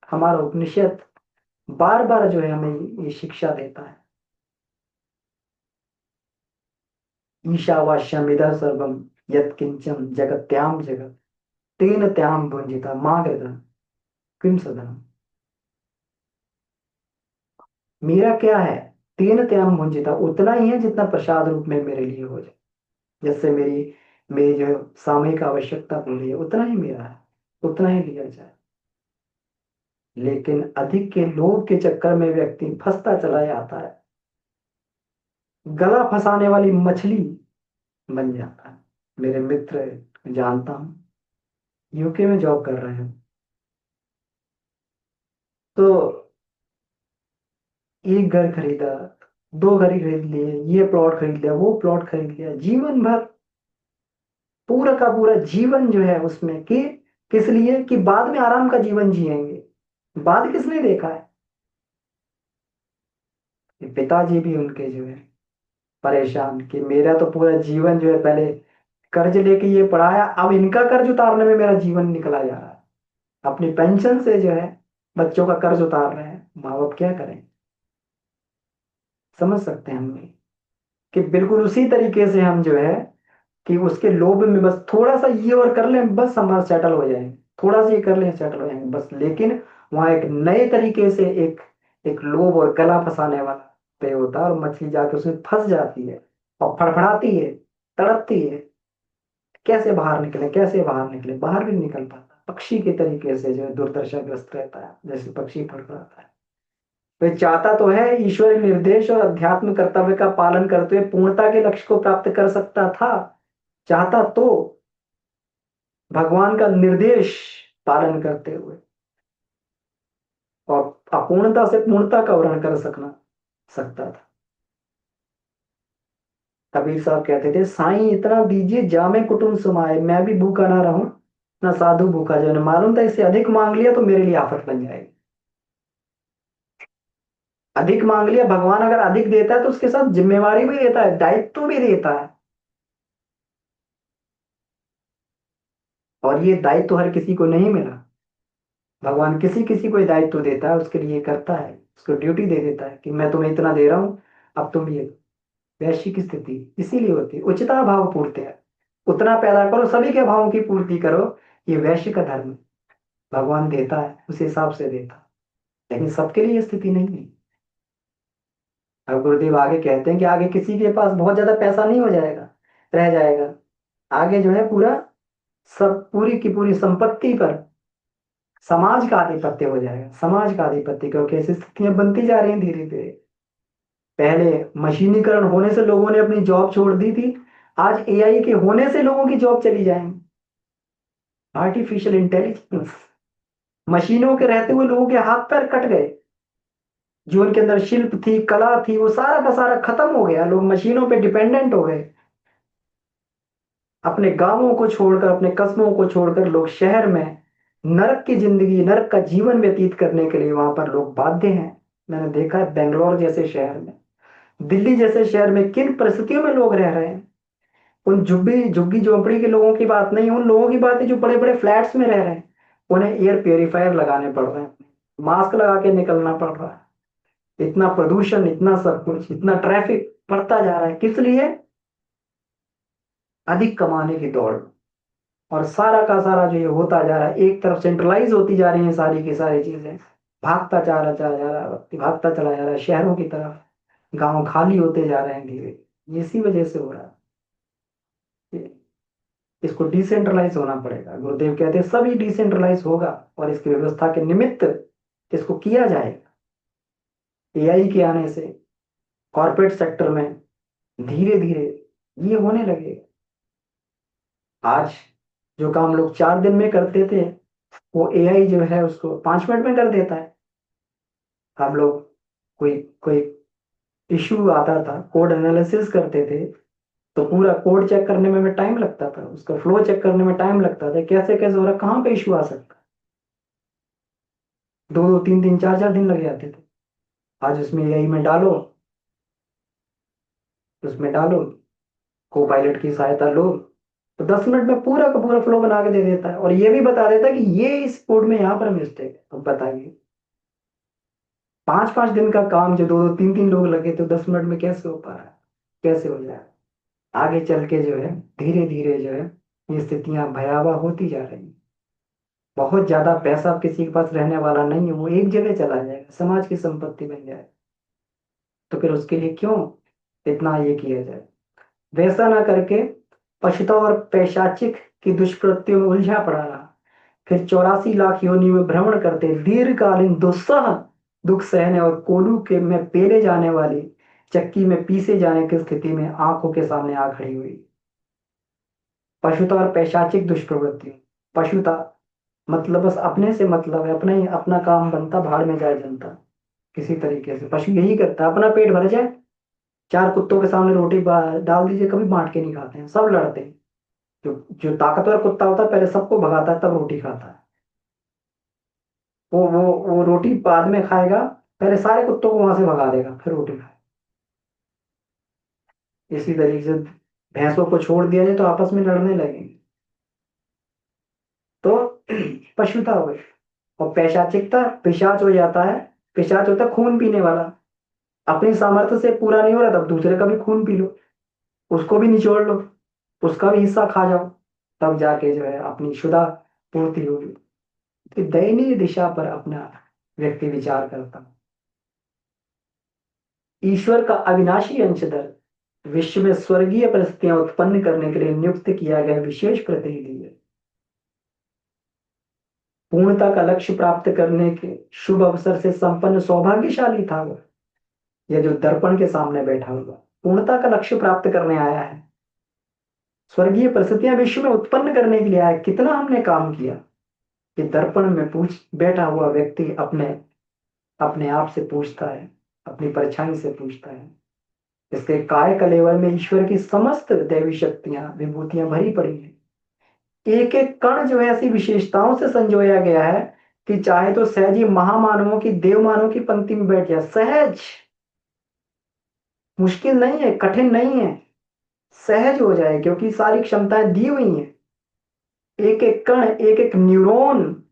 Speaker 1: हमारा उपनिषद बार बार जो है हमें ये शिक्षा देता है। ईशावास्यमिदं सर्वम यत्किंचन जगत्याम जगत तेन त्याम भुंजिता माँ गृधन किम सदनम। मेरा क्या है? तीन त्याम भुंजिता, उतना ही है जितना प्रसाद रूप में मेरे लिए हो जाए। जैसे मेरी मेरी जो सामयिक आवश्यकता पूरी है उतना ही मेरा है, उतना ही लिया जाए। लेकिन अधिक के लोभ के चक्कर में व्यक्ति फंसता चला जाता है, गला फंसाने वाली मछली बन जाता है। मेरे मित्र जानता हूँ, यूके में जॉब कर रहे हैं, तो एक घर खरीदा, दो घर खरीद लिए, ये प्लॉट खरीद लिया, वो प्लॉट खरीद लिया, जीवन भर पूरा का पूरा जीवन जो है उसमें कि किस लिए कि बाद में आराम का जीवन जिएंगे। बाद किसने देखा है? कि पिताजी भी उनके जो है परेशान कि मेरा तो पूरा जीवन जो है पहले कर्ज लेके ये पढ़ाया, अब इनका कर्ज उतारने में मेरा जीवन निकला जा रहा है। अपनी पेंशन से जो है बच्चों का कर्ज उतार रहे हैं, माँ बाप क्या करें? समझ सकते हैं हम भी कि बिल्कुल उसी तरीके से हम जो है कि उसके लोभ में बस थोड़ा सा ये और कर लें, बस हमारा सेटल हो जाएंगे, थोड़ा सा ये कर लें सेटल हो जाएंगे बस। लेकिन वहां एक नए तरीके से एक एक लोभ और गला फंसाने वाला पे होता है, और मछली जाके उसमें फंस जाती है और फड़फड़ाती है, तड़पती है। कैसे बाहर निकले, कैसे बाहर निकले? बाहर भी नहीं निकल पाता, पक्षी के तरीके से जो है दुर्दशाग्रस्त रहता है, जैसे पक्षी फड़फड़ाता है। वे चाहता तो है ईश्वरी निर्देश और अध्यात्म कर्तव्य का पालन करते हुए पूर्णता के लक्ष्य को प्राप्त कर सकता था, चाहता तो भगवान का निर्देश पालन करते हुए और अपूर्णता से पूर्णता का वर्ण कर सकता था। कबीर साहब कहते थे, साईं इतना दीजिए जामे कुटुंब समाए, मैं भी भूखा ना रहूं ना साधु भूखा जो। मालूम था इससे अधिक मांग लिया तो मेरे लिए आफत बन जाएगी। अधिक मांग लिया, भगवान अगर अधिक देता है तो उसके साथ जिम्मेवारी भी देता है, दायित्व भी देता है। और ये दायित्व हर किसी को नहीं मिला। भगवान किसी किसी को दायित्व देता है, उसके लिए करता है, उसको ड्यूटी दे देता है कि मैं तुम्हें इतना दे रहा हूं, अब तुम ये। वैश्विक स्थिति इसीलिए होती है, उचिता भाव पूर्ति है। उतना पैदा करो, सभी के भावों की पूर्ति करो। ये वैश्य का धर्म है। भगवान देता है उस हिसाब से देता है, लेकिन सबके लिए ये स्थिति नहीं है। अब गुरुदेव आगे कहते हैं कि आगे किसी के पास बहुत ज्यादा पैसा नहीं हो जाएगा, रह जाएगा। आगे जो है पूरा, सब पूरी की पूरी संपत्ति पर समाज का आधिपत्य हो जाएगा, समाज का आधिपत्य, क्योंकि ऐसी स्थितियां बनती जा रही हैं धीरे धीरे। पहले मशीनीकरण होने से लोगों ने अपनी जॉब छोड़ दी थी, आज एआई के होने से लोगों की जॉब चली जाएंगी। आर्टिफिशियल इंटेलिजेंस, मशीनों के रहते हुए लोगों के हाथ पैर कट गए। जो उनके अंदर शिल्प थी, कला थी, वो सारा का सारा खत्म हो गया, लोग मशीनों पे डिपेंडेंट हो गए। अपने गांवों को छोड़कर, अपने कस्बों को छोड़कर लोग शहर में नरक की जिंदगी, नरक का जीवन व्यतीत करने के लिए वहां पर लोग बाध्य हैं। मैंने देखा है बेंगलोर जैसे शहर में, दिल्ली जैसे शहर में किन परिस्थितियों में लोग रह रहे हैं। उन झुग्गी झुग्गी झोंपड़ी के लोगों की बात नहीं, उन लोगों की बात है जो बड़े बड़े फ्लैट्स में रह रहे हैं। उन्हें एयर प्योरीफायर लगाने पड़ रहे हैं, मास्क लगा के निकलना पड़ रहा है। इतना प्रदूषण, इतना सब कुछ, इतना ट्रैफिक बढ़ता जा रहा है, किस लिए? अधिक कमाने की दौड़। और सारा का सारा जो ये होता जा रहा है, एक तरफ सेंट्रलाइज होती जा रही है सारी की सारी चीजें, भागता चला चला जा रहा है वक्त, भागता चला जा रहा है शहरों की तरफ, गांव खाली होते जा रहे हैं धीरे। इसी वजह से हो रहा है। इसको डिसेंट्रलाइज होना पड़ेगा। गुरुदेव कहते हैं सभी डिसेंट्रलाइज होगा, और इसकी व्यवस्था के निमित्त इसको किया जाएगा। एआई के आने से कॉर्पोरेट सेक्टर में धीरे धीरे ये होने लगेगा। आज जो काम लोग 4 दिन में करते थे, वो एआई जो है उसको 5 मिनट में कर देता है। हम लोग कोई कोई इशू आता था, कोड एनालिसिस करते थे, तो पूरा कोड चेक करने में टाइम लगता था, उसका फ्लो चेक करने में टाइम लगता था, कैसे कैसे हो रहा है, कहाँ पे इशू आ सकता है। 2 2 3 3 4 4 दिन लग जाते थे। आज उसमें एआई में डालो, उसमें डालो, को पायलट की सहायता लो, तो 10 मिनट में पूरा का पूरा फ्लो बना के दे देता है, और ये भी बता देता है कि ये इस कोड में यहाँ पर मिस्टेक है। अब बताइए, 5 5 दिन का काम जो 2 2 3 3 लोग लगे, तो 10 मिनट में कैसे हो पा रहा है? कैसे हो जाए? आगे चल के जो है धीरे धीरे जो है ये स्थितियां भयावह होती जा रही हैं। बहुत ज्यादा पैसा अब किसी के पास रहने वाला नहीं है, वो एक जगह चला जाएगा, समाज की संपत्ति बन जाए। तो फिर उसके लिए क्यों इतना ये किया जाए? वैसा ना करके पछता और पैशाचिक की दुष्प्रवृत्तियों में उलझा पड़ा रहा। फिर 84 लाख योनि में भ्रमण करते दीर्घकालीन दुस्सह दुख सहने और कोलू के में पेले जाने वाली चक्की में पीसे जाने की स्थिति में आंखों के सामने आ खड़ी हुई। पशुता और पैशाचिक दुष्प्रवृत्ति। पशुता मतलब बस अपने से मतलब है, अपना ही अपना काम बनता, भाड़ में जाए जनता। किसी तरीके से पशु यही करता है, अपना पेट भर जाए। 4 कुत्तों के सामने रोटी डाल दीजिए, कभी बांट के नहीं खाते हैं, सब लड़ते हैं। जो जो ताकतवर कुत्ता होता है पहले सबको भगाता है, तब रोटी खाता है। वो रोटी बाद में खाएगा, पहले सारे कुत्तों को वहां से भगा देगा, फिर रोटी खाए। इसी तरीके से भैंसों को छोड़ दिया जाए तो आपस में लड़ने लगेंगे। तो पशुता हो गई। और पैशाचिकता पिशाच हो जाता है, पिशाच होता है खून पीने वाला। अपनी सामर्थ्य से पूरा नहीं हो रहा तब दूसरे का भी खून पी लो, उसको भी निचोड़ लो, उसका भी हिस्सा खा जाओ, तब जाके जो है अपनी क्षुधा पूर्ति होगी। तो दयनीय दिशा पर अपना व्यक्ति विचार करता है। ईश्वर का अविनाशी अंशधर विश्व में स्वर्गीय परिस्थितियां उत्पन्न करने के लिए नियुक्त किया गया विशेष प्रतिनिधि है। पूर्णता का लक्ष्य प्राप्त करने के शुभ अवसर से संपन्न सौभाग्यशाली था वो, यह जो दर्पण के सामने बैठा हुआ पूर्णता का लक्ष्य प्राप्त करने आया है। स्वर्गीय परिस्थितियां विश्व में उत्पन्न करने के लिए आया। कितना हमने काम किया। कि दर्पण में पूछ बैठा हुआ व्यक्ति अपने अपने आप से पूछता है, अपनी परछाई से पूछता है। इसके काय कलेवर में ईश्वर की समस्त दैवी शक्तियां विभूतियां भरी पड़ी हैं। एक एक कण जो है ऐसी विशेषताओं से संजोया गया है कि चाहे तो सहज ही महामानवों की देव मानवों की पंक्ति में बैठ जाए। सहज, मुश्किल नहीं है, कठिन नहीं है, सहज हो जाए, क्योंकि सारी क्षमताएं दी हुई हैं। एक एक कण, एक एक न्यूरॉन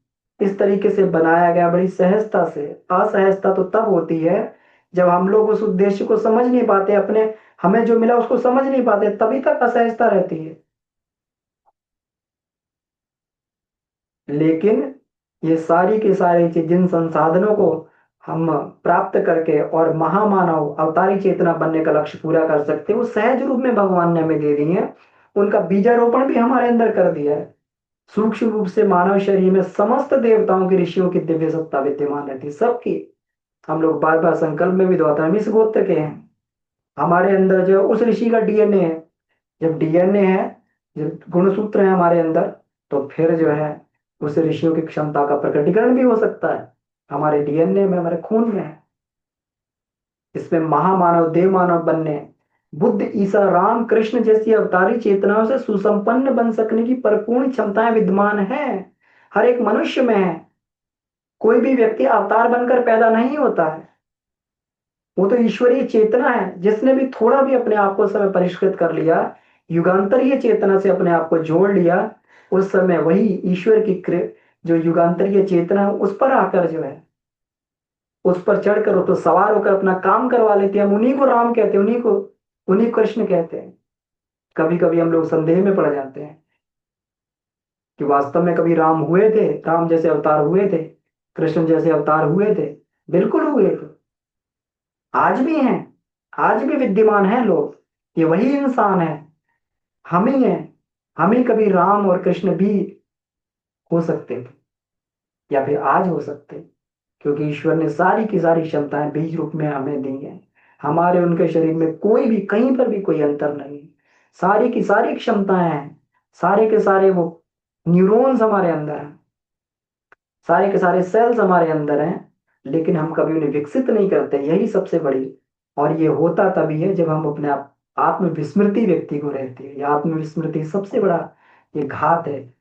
Speaker 1: इस तरीके से बनाया गया बड़ी सहजता से। असहजता तो तब होती है जब हम लोग उस उद्देश्य को समझ नहीं पाते, अपने हमें जो मिला उसको समझ नहीं पाते, तभी तक असहजता रहती है। लेकिन ये सारी की सारी चीज, जिन संसाधनों को हम प्राप्त करके और महामानव अवतारी चेतना बनने का लक्ष्य पूरा कर सकते हैं, वो सहज रूप में भगवान ने हमें दे दी है। उनका बीजारोपण भी हमारे अंदर कर दिया है। सूक्ष्म रूप से मानव शरीर में समस्त देवताओं की, ऋषियों की दिव्य सत्ता विद्यमान रहती है, सबकी। हम लोग बार बार संकल्प में भी दोहराते हैं, हम इस गोत्र के हैं। हमारे अंदर जो उस ऋषि का डीएनए है। जब डीएनए है, जब गुणसूत्र है हमारे अंदर, तो फिर जो है उस ऋषियों की क्षमता का प्रकटीकरण भी हो सकता है। हमारे डीएनए में, हमारे खून में है। इसमें महामानव देव मानव बनने, बुद्ध ईसा राम कृष्ण जैसी अवतारी चेतनाओं से सुसंपन्न बन सकने की परिपूर्ण क्षमताएं विद्यमान है। हर एक मनुष्य में है। कोई भी व्यक्ति अवतार बनकर पैदा नहीं होता है। वो तो ईश्वरीय चेतना है। जिसने भी थोड़ा भी अपने आप को उस समय परिष्कृत कर लिया, युगांतरीय चेतना से अपने आप को जोड़ लिया, उस समय वही ईश्वर की जो युगांतरीय चेतना है उस पर आकर जो है, उस पर चढ़कर, वो तो सवार होकर अपना काम करवा लेते हैं। हम उन्हीं को राम कहते हैं, उन्हीं को कृष्ण कहते हैं। कभी कभी हम लोग संदेह में पड़ जाते हैं कि वास्तव में कभी राम हुए थे, राम जैसे अवतार हुए थे, कृष्ण जैसे अवतार हुए थे। बिल्कुल हुए थे, आज भी हैं, आज भी विद्यमान हैं लोग। ये वही इंसान है, हम ही हैं। हम ही कभी राम और कृष्ण भी हो सकते थे, या फिर आज हो सकते, क्योंकि ईश्वर ने सारी की सारी क्षमताएं बीज रूप में हमें दी हैं। हमारे उनके शरीर में कोई भी, कहीं पर भी कोई अंतर नहीं। सारी की सारी क्षमताएं हैं, सारे के सारे वो न्यूरॉन्स हमारे अंदर हैं, सारे के सारे सेल्स हमारे अंदर हैं। लेकिन हम कभी उन्हें विकसित नहीं करते, यही सबसे बड़ी। और ये होता तभी है जब हम अपने आप आत्मविस्मृति व्यक्ति को रहती है। यह आत्मविस्मृति सबसे बड़ा ये घात है।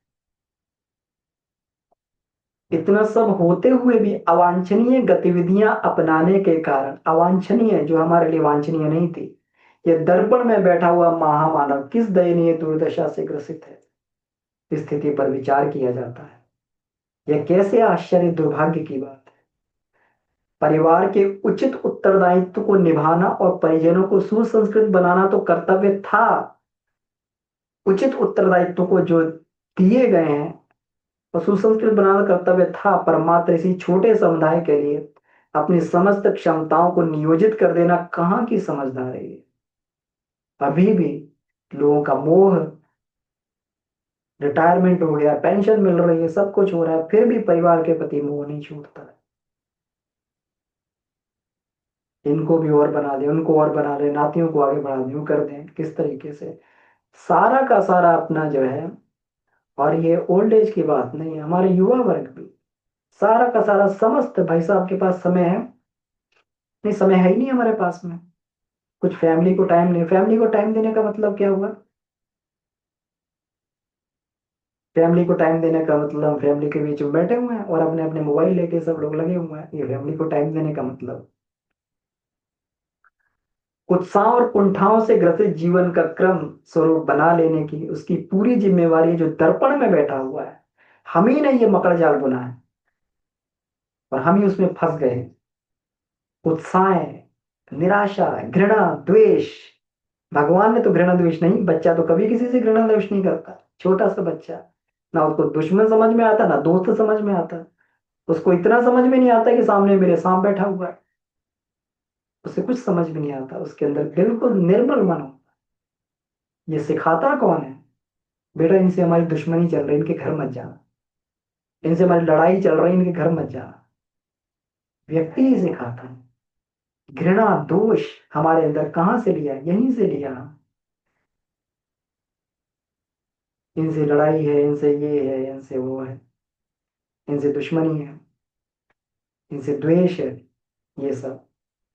Speaker 1: इतना सब होते हुए भी अवांछनीय गतिविधियां अपनाने के कारण, अवांछनीय जो हमारे लिए वांछनीय नहीं थी, ये दर्पण में बैठा हुआ महामानव किस दयनीय दुर्दशा से ग्रसित है, इस स्थिति पर विचार किया जाता है। यह कैसे आश्चर्य दुर्भाग्य की बात है। परिवार के उचित उत्तरदायित्व को निभाना और परिजनों को सुसंस्कृत बनाना तो कर्तव्य था। उचित उत्तरदायित्व को जो दिए गए हैं और सुसंस्कृत बनाना कर्तव्य था, पर मात्र इसी छोटे समुदाय के लिए अपनी समस्त क्षमताओं को नियोजित कर देना कहाँ की समझदारी है। अभी भी लोगों का मोह, रिटायरमेंट हो गया, पेंशन मिल रही है, सब कुछ हो रहा है, फिर भी परिवार के प्रति मोह नहीं छूटता है। इनको भी और बना दें, उनको और बना दें, नातियों को आगे बढ़ा दें, यूं कर दें, किस तरीके से सारा का सारा अपना जो है। और ये ओल्ड एज की बात नहीं है, हमारे युवा वर्ग भी सारा का सारा समस्त, भाई साहब के पास समय है नहीं, समय है ही नहीं हमारे पास में। कुछ फैमिली को टाइम नहीं, फैमिली को टाइम देने का मतलब क्या हुआ। फैमिली को टाइम देने का मतलब हम फैमिली के बीच में बैठे हुए हैं और अपने अपने मोबाइल लेके सब लोग लगे हुए हैं, ये फैमिली को टाइम देने का मतलब। उत्साह और कुंठाओं से ग्रसित जीवन का क्रम स्वरूप बना लेने की उसकी पूरी जिम्मेवारी जो दर्पण में बैठा हुआ है, हम ही ने ये मकड़ जाल बुना है और हम ही उसमें फंस गए हैं। उत्साह, निराशा, घृणा, द्वेष। भगवान ने तो घृणा द्वेष नहीं, बच्चा तो कभी किसी से घृणा द्वेष नहीं करता, छोटा सा बच्चा। ना उसको दुश्मन समझ में आता, ना दोस्त समझ में आता। उसको इतना समझ में नहीं आता कि सामने मेरे सांप बैठा हुआ है। उसे कुछ समझ में नहीं आता, उसके अंदर बिल्कुल निर्मल मन हो। ये सिखाता कौन है? बेटा इनसे हमारी दुश्मनी चल रही, इनके घर मत जाना। इनसे हमारी लड़ाई चल रही, इनके घर मत जाना। व्यक्ति ही सिखाता है। घृणा दोष हमारे अंदर कहाँ से लिया? यहीं से लिया। इनसे लड़ाई है, इनसे ये है, इनसे वो है, इनसे दुश्मनी है, इनसे द्वेष है। ये सब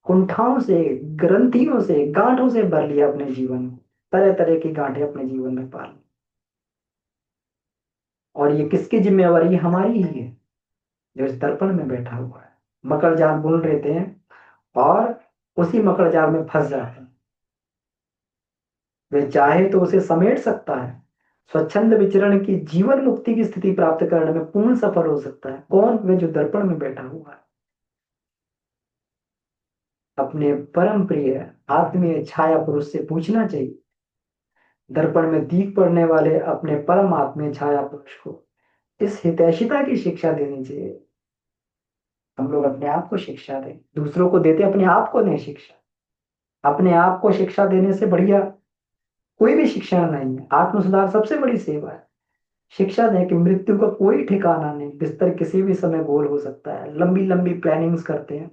Speaker 1: कुंठाओं से, ग्रंथियों से, गांठों से भर लिया अपने जीवन में। तरह तरह की गांठें अपने जीवन में पाल ली। और ये किसकी जिम्मेवारी? हमारी ही है, जो इस दर्पण में बैठा हुआ है। मकर जाल बुन लेते हैं और उसी मकर जाल में फंस जाते हैं। वे चाहे तो उसे समेट सकता है, स्वच्छंद विचरण की जीवन मुक्ति की स्थिति प्राप्त करने में पूर्ण सफल हो सकता है। कौन? वे जो दर्पण में बैठा हुआ है। अपने परम प्रिय आत्मीय छाया पुरुष से पूछना चाहिए, दर्पण में दीख पड़ने वाले अपने परम आत्मीय छाया पुरुष को इस हितैषिता की शिक्षा देनी चाहिए। हम लोग अपने आप को शिक्षा दें, दूसरों को देते, अपने आप को दें शिक्षा। अपने आप को शिक्षा देने से बढ़िया कोई भी शिक्षा नहीं है। आत्म सुधार सबसे बड़ी सेवा है। शिक्षा दें कि मृत्यु का कोई ठिकाना नहीं, बिस्तर किसी भी समय गोल हो सकता है। लंबी लंबी प्लानिंग्स करते हैं,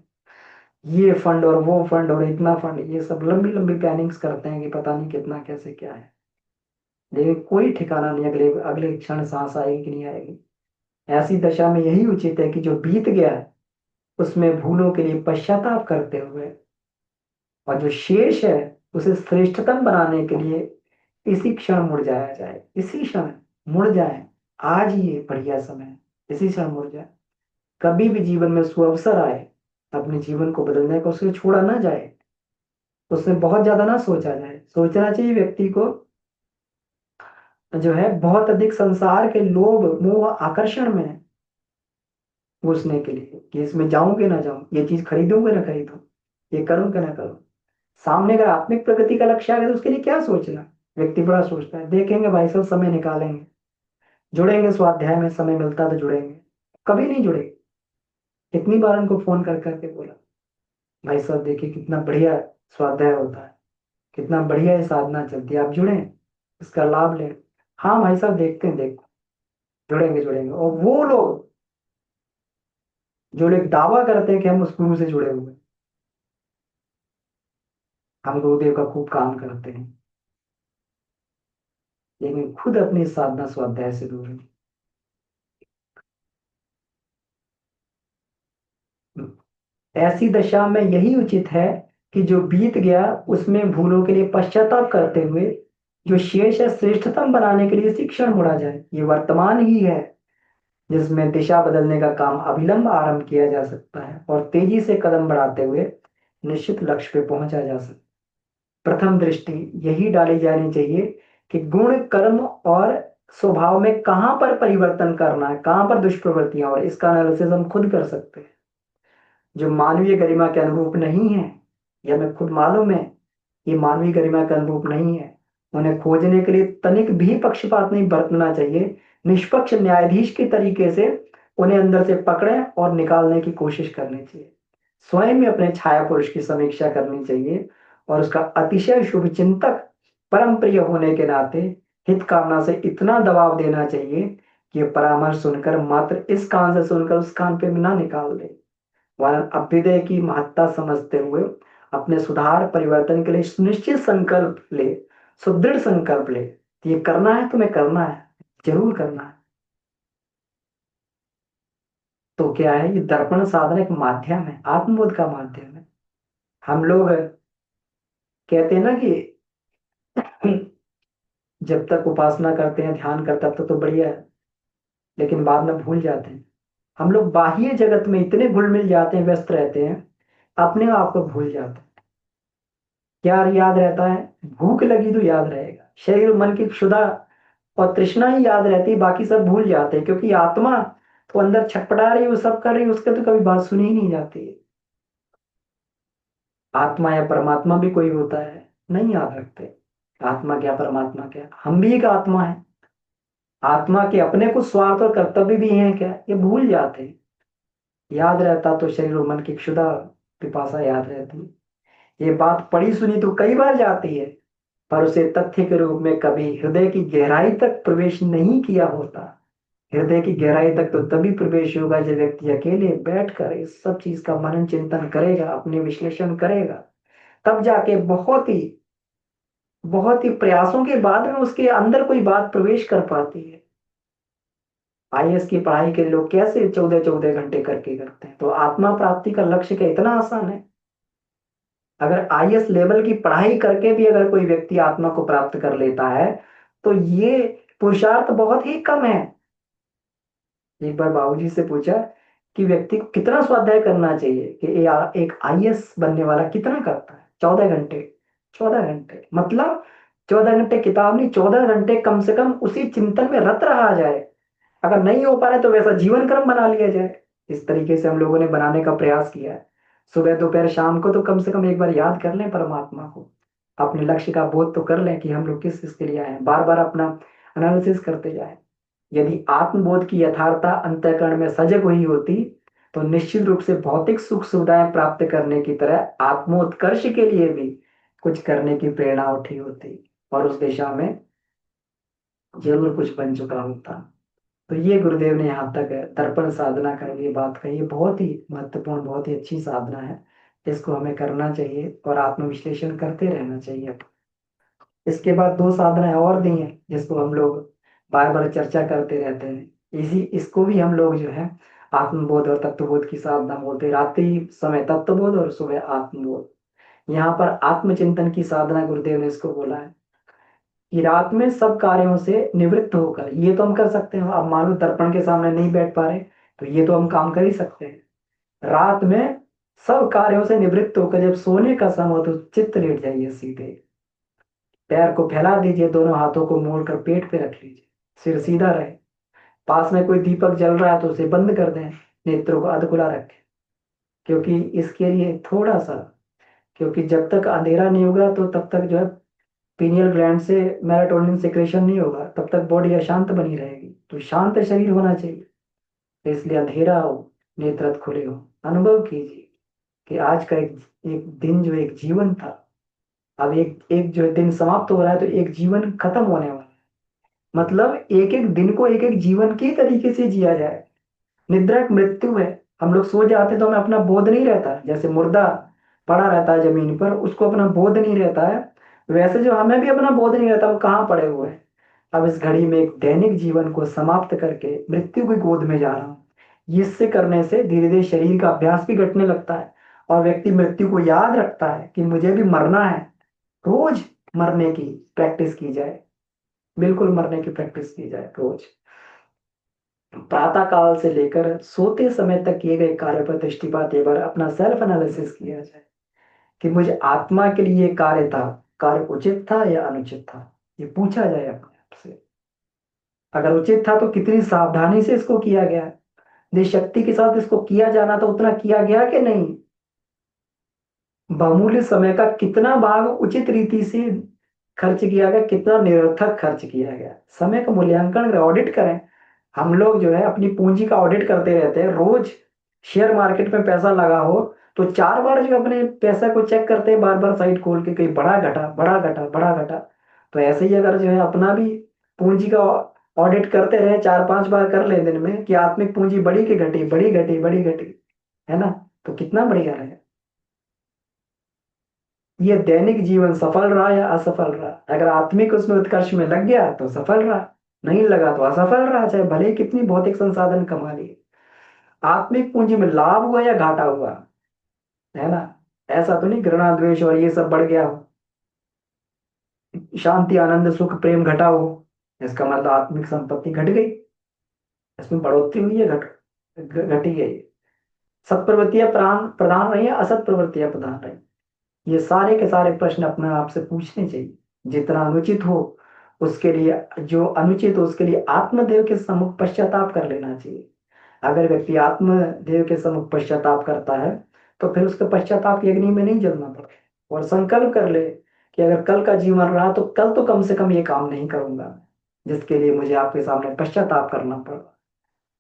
Speaker 1: ये फंड और वो फंड और इतना फंड, ये सब लंबी लंबी प्लानिंग्स करते हैं कि पता नहीं कितना कैसे क्या है। लेकिन कोई ठिकाना नहीं, अगले अगले क्षण सांस आएगी कि नहीं आएगी। ऐसी दशा में यही उचित है कि जो बीत गया है उसमें भूलों के लिए पश्चाताप करते हुए, और जो शेष है उसे श्रेष्ठतम बनाने के लिए इसी क्षण मुड़ जाया जाए। इसी क्षण मुड़ जाए। आज ही ये बढ़िया समय है, इसी क्षण मुड़ जाए। कभी भी जीवन में सुअवसर आए अपने जीवन को बदलने का, उसे छोड़ा ना जाए। उसमें बहुत ज्यादा ना सोचा जाए। सोचना चाहिए व्यक्ति को जो है बहुत अधिक संसार के लोभ मोह आकर्षण में घुसने के लिए, कि इसमें जाऊं कि ना जाऊं, ये चीज खरीदूं कि ना खरीदूं, ये करूं कि ना करूं। सामने अगर आत्मिक प्रगति का लक्ष्य आ गया तो उसके लिए क्या सोचना? व्यक्ति बड़ा सोचता है, देखेंगे भाई साहब समय निकालेंगे, जुड़ेंगे स्वाध्याय में, समय मिलता तो जुड़ेंगे। कभी नहीं जुड़े। कितनी बार उनको फोन कर करके बोला, भाई साहब देखिए कितना बढ़िया स्वाध्याय होता है, कितना बढ़िया ये साधना चलती है, आप जुड़े, इसका लाभ लें। हाँ भाई साहब देखते हैं, देखो जुड़ेंगे जुड़ेंगे। और वो लोग जो लोग दावा करते हैं कि हम उस गुरु से जुड़े हुए हैं, हम गुरुदेव का खूब काम करते हैं, लेकिन खुद अपनी साधना स्वाध्याय से दूर है। ऐसी दशा में यही उचित है कि जो बीत गया उसमें भूलों के लिए पश्चाताप करते हुए जो शेष है श्रेष्ठतम बनाने के लिए शिक्षण मुड़ा जाए। ये वर्तमान ही है जिसमें दिशा बदलने का काम अविलंब आरंभ किया जा सकता है और तेजी से कदम बढ़ाते हुए निश्चित लक्ष्य पे पहुंचा जा सकता है। प्रथम दृष्टि यही डाली जानी चाहिए कि गुण कर्म और स्वभाव में कहां पर परिवर्तन करना है, कहां पर दुष्प्रवृत्तियां, और इसका एनालिसिस हम खुद कर सकते हैं। जो मानवीय गरिमा के अनुरूप नहीं है, यह हमें खुद मालूम है, ये मानवीय गरिमा के अनुरूप नहीं है। उन्हें खोजने के लिए तनिक भी पक्षपात नहीं बरतना चाहिए। निष्पक्ष न्यायाधीश के तरीके से उन्हें अंदर से पकड़ें और निकालने की कोशिश करनी चाहिए। स्वयं में अपने छाया पुरुष की समीक्षा करनी चाहिए और उसका अतिशय शुभ चिंतक परम प्रिय होने के नाते हित कामना से इतना दबाव देना चाहिए कि ये परामर्श सुनकर मात्र इस कान से सुनकर उस कान पे ना निकाल दे, वरन अभ्युदय की महत्ता समझते हुए अपने सुधार परिवर्तन के लिए सुनिश्चित संकल्प ले, सुदृढ़ संकल्प ले। ये करना है, तुम्हें करना है, जरूर करना है। तो क्या है, ये दर्पण साधना एक माध्यम है, आत्मबोध का माध्यम है। हम लोग कहते हैं ना कि जब तक उपासना करते हैं, ध्यान करते हैं, तब तो बढ़िया है, लेकिन बाद में भूल जाते हैं। हम लोग बाह्य जगत में इतने घुल मिल जाते हैं, व्यस्त रहते हैं, अपने आप को भूल जाते हैं। क्या याद रहता है? भूख लगी तो याद रहेगा, शरीर मन की क्षुधा और तृष्णा ही याद रहती है, बाकी सब भूल जाते हैं, क्योंकि आत्मा तो अंदर छटपटा रही है, वो सब कर रही है, उसके तो कभी बात सुनी ही नहीं जाती है। आत्मा या परमात्मा भी कोई होता है, नहीं याद रखते। आत्मा क्या परमात्मा क्या, हम भी एक आत्मा है। आत्मा के अपने कुछ स्वार्थ और कर्तव्य भी हैं क्या, ये भूल जाते हैं। याद रहता तो शरीर और मन की क्षुधा पिपासा याद रहती। ये बात पढ़ी सुनी तो कई बार जाती है, पर उसे तथ्य के रूप में कभी हृदय की गहराई तक प्रवेश नहीं किया होता। हृदय की गहराई तक तो तभी प्रवेश होगा जब व्यक्ति अकेले बैठकर इस सब चीज का मनन चिंतन करेगा, अपने विश्लेषण करेगा। तब जाके बहुत ही प्रयासों के बाद में उसके अंदर कोई बात प्रवेश कर पाती है। आईएएस की पढ़ाई के लोग कैसे 14-14 घंटे करके करते हैं, तो आत्मा प्राप्ति का लक्ष्य क्या इतना आसान है? अगर आईएएस लेवल की पढ़ाई करके भी अगर कोई व्यक्ति आत्मा को प्राप्त कर लेता है, तो ये पुरुषार्थ बहुत ही कम है। एक बार बाबूजी से पूछा कि व्यक्ति को कितना स्वाध्याय करना चाहिए, कि एक आईएएस बनने वाला कितना करता है? 14 घंटे। 14 घंटे मतलब 14 घंटे किताब नहीं, 14 घंटे कम से कम उसी चिंतन में रत रहा जाए। अगर नहीं हो पा रहा है तो वैसा जीवन क्रम बना लिया जाए। इस तरीके से हम लोगों ने बनाने का प्रयास किया है। सुबह दोपहर शाम को तो कम से कम एक बार याद कर लें परमात्मा को, अपने लक्ष्य का बोध तो कर लें कि हम लोग किस चीज के लिए आए हैं, बार बार अपना एनालिसिस करते जाएं। यदि आत्मबोध की यथार्थता अंतःकरण में सजग हुई होती, तो निश्चित रूप से भौतिक सुख सुविधाएं प्राप्त करने की तरह आत्मोत्कर्ष के लिए भी कुछ करने की प्रेरणा उठी होती, और उस दिशा में जरूर कुछ बन चुका होता। तो ये गुरुदेव ने यहाँ तक दर्पण साधना का ये बात कही, ये बहुत ही महत्वपूर्ण, बहुत ही अच्छी साधना है। इसको हमें करना चाहिए और आत्मविश्लेषण करते रहना चाहिए। इसके बाद दो साधनाएं और दी हैं जिसको हम लोग बार बार चर्चा करते रहते हैं। इसी इसको भी हम लोग जो है आत्मबोध और तत्वबोध की साधना बोलते हैं। रात्रि समय तत्वबोध और सुबह आत्मबोध। यहाँ पर आत्मचिंतन की साधना गुरुदेव ने इसको बोला है कि रात में सब कार्यों से निवृत्त होकर, ये तो हम कर सकते हैं। अब मान लो दर्पण के सामने नहीं बैठ पा रहे, तो ये तो हम काम कर ही सकते हैं। रात में सब कार्यों से निवृत्त होकर जब सोने का समय हो तो चित्त लेट जाइए सीधे, पैर को फैला दीजिए, दोनों हाथों को मोड़कर पेट पे रख लीजिए, सिर सीधा रहे। पास में कोई दीपक जल रहा है तो उसे बंद कर दें, नेत्रों को अध खुला रखें। क्योंकि इसके लिए थोड़ा सा, क्योंकि जब तक अंधेरा नहीं होगा तो तब तक जो है पीनियल ग्लैंड से मेलाटोनिन सिक्रेशन नहीं होगा, तब तक बॉडी अशांत बनी रहेगी। तो शांत शरीर होना चाहिए। तो इसलिए अंधेरा हो, नेत्र खुले हो, अनुभव कीजिए कि आज का एक दिन जो एक जीवन था, अब एक एक जो दिन समाप्त हो रहा है, तो एक जीवन खत्म होने वाला है। मतलब एक एक दिन को एक एक जीवन के तरीके से जिया जाए। निद्रा एक मृत्यु है। हम लोग सो जाते तो हमें अपना बोध नहीं रहता, जैसे मुर्दा पड़ा रहता है जमीन पर, उसको अपना बोध नहीं रहता है, वैसे जो हमें भी अपना बोध नहीं रहता, वो कहाँ पड़े हुए हैं। अब इस घड़ी में एक दैनिक जीवन को समाप्त करके मृत्यु की गोद में जा रहा हूँ। इससे करने से धीरे धीरे शरीर का अभ्यास भी घटने लगता है, और व्यक्ति मृत्यु को याद रखता है कि मुझे भी मरना है। रोज मरने की प्रैक्टिस की जाए, बिल्कुल मरने की प्रैक्टिस की जाए रोज। प्रातः काल से लेकर सोते समय तक किए गए कार्य पर दृष्टिपात, एक बार अपना सेल्फ एनालिसिस किया जाए कि मुझे आत्मा के लिए कार्य था, कार्य उचित था या अनुचित था, ये पूछा जाए अपने आप से। अगर उचित था तो कितनी सावधानी से इसको किया गया, जिस शक्ति के साथ इसको किया जाना था उतना किया गया कि नहीं, बहुमूल्य समय का कितना भाग उचित रीति से खर्च किया गया, कितना निरर्थक खर्च किया गया। समय का मूल्यांकन करें, ऑडिट करें। हम लोग जो है अपनी पूंजी का ऑडिट करते रहते हैं रोज। शेयर मार्केट में पैसा लगा हो तो 4 बार जो अपने पैसा को चेक करते हैं, बार बार साइट खोल के, कहीं बढ़ा घटा बढ़ा घटा बढ़ा घटा। तो ऐसे ही अगर जो है अपना भी पूंजी का ऑडिट करते रहे, 4-5 बार कर ले दिन में कि आत्मिक पूंजी बढ़ी कि घटी, बढ़ी घटी बढ़ी घटी, है ना, तो कितना बढ़िया रहे। ये दैनिक जीवन सफल रहा या असफल रहा, अगर आत्मिक उसमें उत्कर्ष में लग गया तो सफल रहा, नहीं लगा तो असफल रहा, चाहे भले ही कितनी भौतिक संसाधन कमा लिए। आत्मिक पूंजी में लाभ हुआ या घाटा हुआ, है ना, ऐसा तो नहीं घृणा द्वेष और ये सब बढ़ गया हो, शांति आनंद सुख प्रेम घटा हो, इसका मतलब आत्मिक संपत्ति घट गई, इसमें बढ़ोतरी हुई है, घटी गई। सत्प्रवृत्तियां प्राण प्रधान रही है, असत प्रवृत्तियां प्रधान रही। ये सारे के सारे प्रश्न अपने आप से पूछने चाहिए। जितना अनुचित हो उसके लिए, जो अनुचित हो उसके लिए आत्मदेव के सम्मुख पश्चाताप कर लेना चाहिए। अगर व्यक्ति आत्मदेव के सम्मुख पश्चाताप करता है तो फिर उसके पश्चाताप की अग्नि में नहीं जलना पड़ता, और संकल्प कर ले कि अगर कल का जीवन रहा तो कल तो कम से कम ये काम नहीं करूंगा जिसके लिए मुझे आपके सामने पश्चाताप करना पड़ा,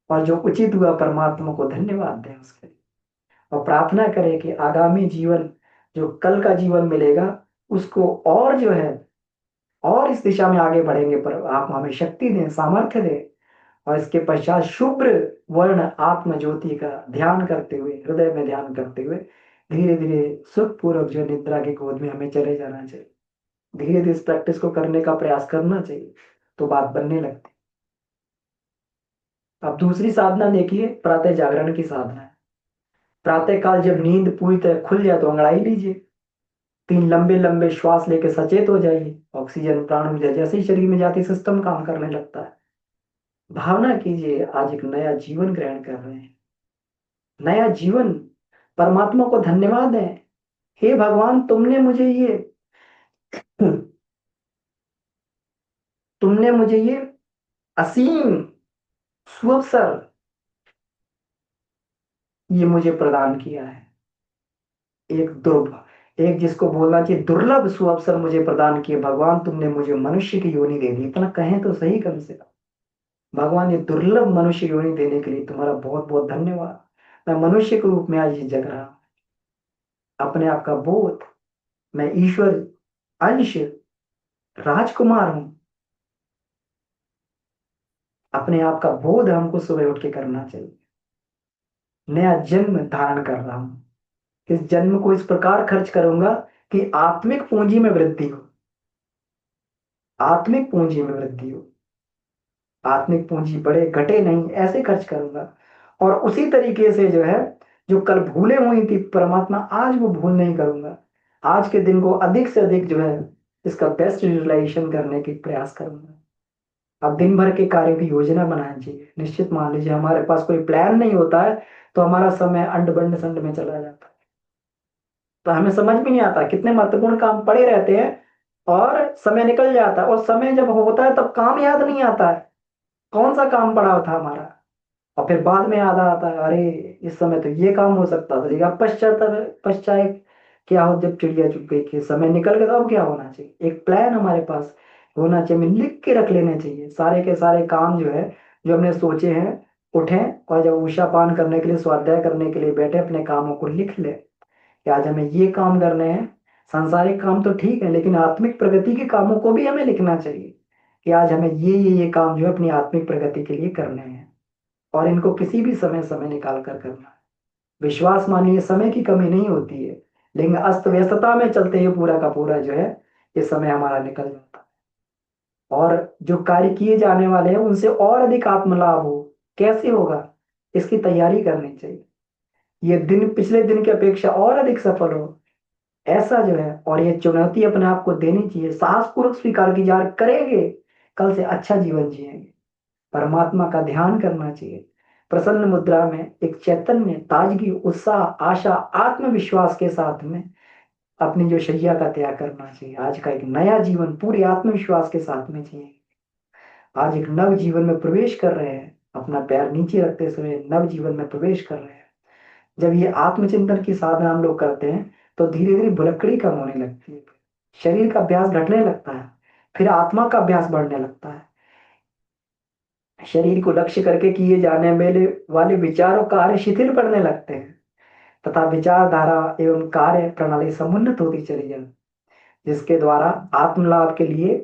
Speaker 1: और जो उचित हुआ परमात्मा को धन्यवाद दें उसके लिए, और प्रार्थना करें कि आगामी जीवन, जो कल का जीवन मिलेगा, उसको और जो है और इस दिशा में आगे बढ़ेंगे, पर आप हमें शक्ति दें, सामर्थ्य दें। और इसके पश्चात शुभ्र वर्ण आत्म ज्योति का ध्यान करते हुए, हृदय में ध्यान करते हुए, धीरे धीरे सुख पूर्वक जो निद्रा की गोद में हमें चले जाना चाहिए। धीरे धीरे इस प्रैक्टिस को करने का प्रयास करना चाहिए, तो बात बनने लगती। अब दूसरी साधना देखिए, प्रातः जागरण की साधना है। प्रातः काल जब नींद पूरी तरह खुल जाए तो अंगड़ाई लीजिए, 3 लंबे लंबे श्वास लेके सचेत हो जाइए। ऑक्सीजन प्राण ऊर्जा जैसे ही शरीर में जाती सिस्टम काम करने लगता है। भावना कीजिए आज एक नया जीवन ग्रहण कर रहे हैं, नया जीवन। परमात्मा को धन्यवाद दें, हे भगवान तुमने मुझे ये असीम सुअवसर ये मुझे प्रदान किया है। एक दुर्लभ, एक जिसको बोलना चाहिए दुर्लभ सुअवसर मुझे प्रदान किए भगवान, तुमने मुझे मनुष्य की योनि दे दी। इतना कहें तो सही कम से कम। भगवान ये दुर्लभ मनुष्य योनि देने के लिए तुम्हारा बहुत बहुत धन्यवाद। मैं मनुष्य के रूप में आज ये जग रहा हूं। अपने आप का बोध, मैं ईश्वर अंश राजकुमार हूं, अपने आप का बोध हमको सुबह उठ के करना चाहिए। नया जन्म धारण कर रहा हूं, इस जन्म को इस प्रकार खर्च करूंगा कि आत्मिक पूंजी में वृद्धि हो, आत्मिक पूंजी में वृद्धि हो, आत्मिक पूंजी बढ़े घटे नहीं, ऐसे खर्च करूंगा। और उसी तरीके से जो है, जो कल भूले हुई थी परमात्मा, आज वो भूल नहीं करूंगा। आज के दिन को अधिक से अधिक जो है इसका बेस्ट यूटिलाइजेशन करने की प्रयास करूंगा। अब दिन भर के कार्यों की योजना बनानी चाहिए। निश्चित मान लीजिए हमारे पास कोई प्लान नहीं होता है तो हमारा समय अंड बंड संड में चला जाता है, तो हमें समझ भी नहीं आता कितने महत्वपूर्ण काम पड़े रहते हैं, और समय निकल जाता है, और समय जब होता है तब काम याद नहीं आता है कौन सा काम पड़ा था हमारा। और फिर बाद में याद आता है, अरे इस समय तो ये काम हो सकता था, लेकिन अब पश्चात क्या हो, जब चिड़िया चुग गई कि समय निकल गया, तो अब क्या होना चाहिए। एक प्लान हमारे पास होना चाहिए, लिख के रख लेने चाहिए सारे के सारे काम जो है, जो हमने सोचे हैं। उठें और जब उषा पान करने के लिए, स्वाध्याय करने के लिए बैठे, अपने कामों को लिख ले कि आज हमें ये काम करने हैं। सांसारिक काम तो ठीक है, लेकिन आत्मिक प्रगति के कामों को भी हमें लिखना चाहिए कि आज हमें ये काम जो है अपनी आत्मिक प्रगति के लिए करने हैं, और इनको किसी भी समय समय निकाल कर करना है। विश्वास मानिए समय की कमी नहीं होती है, लेकिन अस्त व्यस्तता में चलते हुए पूरा का पूरा जो है ये समय हमारा निकल जाता है। और जो कार्य किए जाने वाले हैं उनसे और अधिक आत्मलाभ हो, कैसे होगा, इसकी तैयारी करनी चाहिए। ये दिन पिछले दिन की अपेक्षा और अधिक सफल हो, ऐसा जो है, और ये चुनौती अपने आप को देनी चाहिए, साहसपूर्वक स्वीकार की जा करेंगे, कल से अच्छा जीवन जिएंगे। परमात्मा का ध्यान करना चाहिए, प्रसन्न मुद्रा में एक चैतन्य, ताजगी, उत्साह, आशा, आत्मविश्वास के साथ में अपनी जो शैया का त्याग करना चाहिए। आज का एक नया जीवन पूरे आत्मविश्वास के साथ में चाहिए। आज एक नव जीवन में प्रवेश कर रहे हैं, अपना पैर नीचे रखते समय नव जीवन में प्रवेश कर रहे हैं। जब ये आत्मचिंतन की साधना हम लोग करते हैं तो धीरे धीरे भुलक्कड़ी कम होने लगती है, शरीर का अभ्यास घटने लगता है, फिर आत्मा का अभ्यास बढ़ने लगता है। शरीर को लक्ष्य करके किए जाने वाले विचारों कार्य शिथिल पड़ने लगते हैं, तथा विचारधारा एवं कार्य प्रणाली समुन्नत होती चली जाती, जिसके द्वारा आत्मलाभ के लिए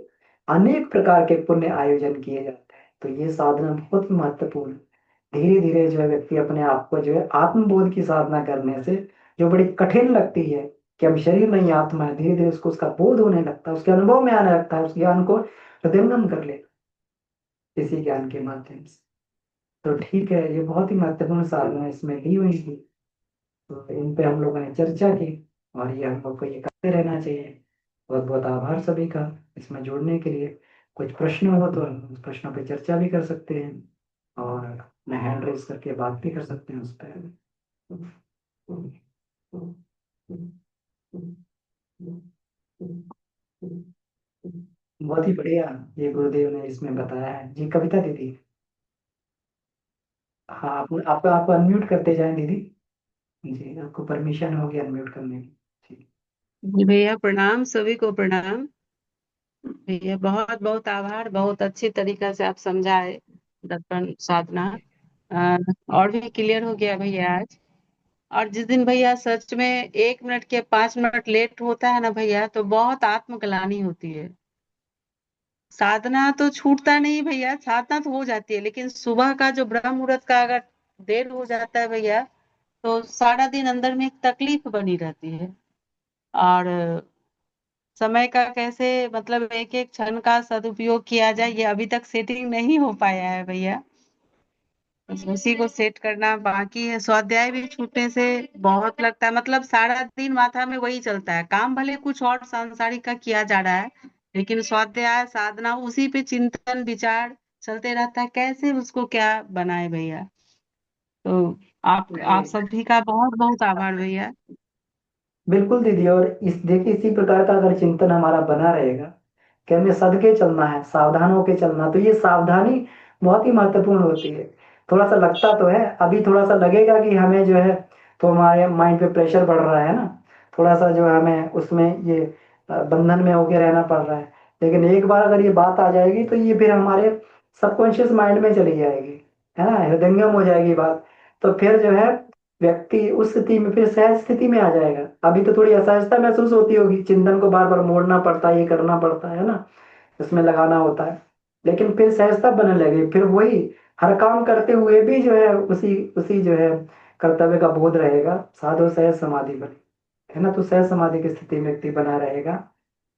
Speaker 1: अनेक प्रकार के पुण्य आयोजन किए जाते हैं। तो ये साधना बहुत ही महत्वपूर्ण है। धीरे धीरे जो है व्यक्ति अपने आप को जो है आत्मबोध की साधना करने से, जो बड़ी कठिन लगती है कि हम शरीर नहीं आत्मा है, धीरे धीरे उसको उसका बोध होने लगता है, उसके अनुभव में आने लगता है, उस ज्ञान को हृदयंगम कर ले इसी ज्ञान के माध्यम से। तो ठीक है, ये बहुत ही महत्वपूर्ण साधना इसमें दी हुई थी, तो इन पे हम लोगों ने चर्चा की, और ये हम लोग को ये करते रहना चाहिए। बहुत बहुत आभार सभी का इसमें जुड़ने के लिए। कुछ प्रश्न हो तो हम उस प्रश्नों पे चर्चा भी कर सकते हैं, और मैं हैंड रेज करके बात भी कर सकते हैं उस पर। बहुत ही बढ़िया, ये गुरुदेव ने इसमें बताया है जी। कविता दीदी, हाँ आप अनम्यूट करते जाएं दीदी। जी, आपको परमिशन होगी अनम्यूट करने की। जी।
Speaker 3: जी भैया प्रणाम, सभी को प्रणाम। भैया बहुत बहुत आभार, बहुत अच्छी तरीके से आप समझाए दर्पण साधना। अ, और भी क्लियर हो गया भैया आज। और जिस दिन भैया सच में 1 मिनट के 5 मिनट लेट होता है ना भैया, तो बहुत आत्मग्लानि होती है। साधना तो छूटता नहीं भैया, साधना तो हो जाती है, लेकिन सुबह का जो ब्रह्म मुहूर्त का अगर देर हो जाता है भैया, तो सारा दिन अंदर में एक तकलीफ बनी रहती है। और समय का कैसे मतलब एक एक क्षण का सदुपयोग किया जाए, ये अभी तक सेटिंग नहीं हो पाया है भैया। बस उसी को सेट करना बाकी है। स्वाध्याय भी छूटने से बहुत लगता है, मतलब सारा दिन माथा में वही चलता है, काम भले कुछ और सांसारिक का किया जा रहा है, लेकिन स्वाध्याय साधना उसी पे चिंतन विचार चलते रहता है, कैसे उसको क्या बनाए भैया। तो आप
Speaker 1: जी,
Speaker 3: सभी का बहुत बहुत आभार भैया।
Speaker 1: बिल्कुल दीदी। और इस देखिए, इसी प्रकार का अगर चिंतन हमारा बना रहेगा कि हमें सदके चलना है, सावधान होके चलना, तो ये सावधानी बहुत ही महत्वपूर्ण होती है। थोड़ा सा लगता तो है, अभी थोड़ा सा लगेगा कि हमें जो है, तो हमारे माइंड पे प्रेशर बढ़ रहा है ना, थोड़ा सा जो है हमें उसमें ये बंधन में होके रहना पड़ रहा है। लेकिन एक बार अगर ये बात आ जाएगी तो ये फिर हमारे सबकॉन्शियस माइंड में चली जाएगी, है ना, हृदयंगम हो जाएगी बात। तो फिर जो है व्यक्ति उस स्थिति में, फिर सहज स्थिति में आ जाएगा। अभी तो थोड़ी असहजता महसूस होती होगी, चिंतन को बार बार मोड़ना पड़ता है, ये करना पड़ता है ना, इसमें लगाना होता है। लेकिन फिर सहजता बनने लगे, फिर वही हर काम करते हुए भी जो है उसी उसी जो है कर्तव्य का बोध रहेगा। साधु सहज समाधि बने, है ना, तो सहज समाधि की स्थिति में व्यक्ति बना रहेगा।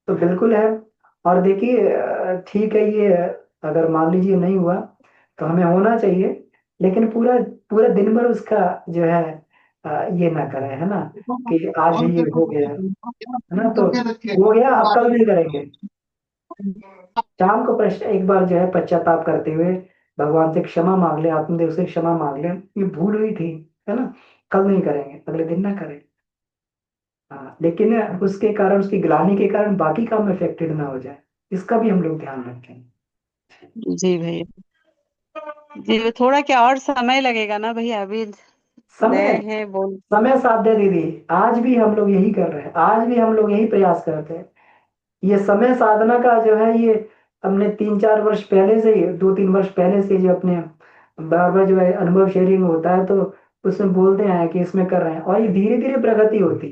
Speaker 1: तो बिल्कुल है। और देखिए, ठीक है, ये अगर मान लीजिए नहीं हुआ तो हमें होना चाहिए, लेकिन पूरा पूरा दिन भर उसका जो है ये ना करें, है ना, कि आज ये हो गया, है ना, तो हो गया, अब कल नहीं करेंगे। शाम को प्रश्न एक बार जो है पश्चाताप करते हुए भगवान से क्षमा मांग ले, आत्मदेव से क्षमा मांग ले, ये भूल हुई थी, है ना, कल नहीं करेंगे, अगले दिन ना करें। हाँ, लेकिन उसके कारण, उसकी ग्लानि के कारण बाकी काम इफेक्टेड ना हो जाए, इसका भी हम लोग ध्यान रखें।
Speaker 3: जी भैया। जी थोड़ा क्या और समय लगेगा ना भैया, अभी नए
Speaker 1: समय
Speaker 3: हैं बोल।
Speaker 1: समय साध्य दीदी, आज भी हम लोग यही कर रहे हैं, आज भी हम लोग यही प्रयास करते हैं। ये समय साधना का जो है, ये हमने 3-4 वर्ष पहले से ही, 2-3 वर्ष पहले से जो अपने बार बार जो है अनुभव शेयरिंग होता है, तो उसमें बोलते हैं कि इसमें कर रहे हैं, और ये धीरे धीरे प्रगति होती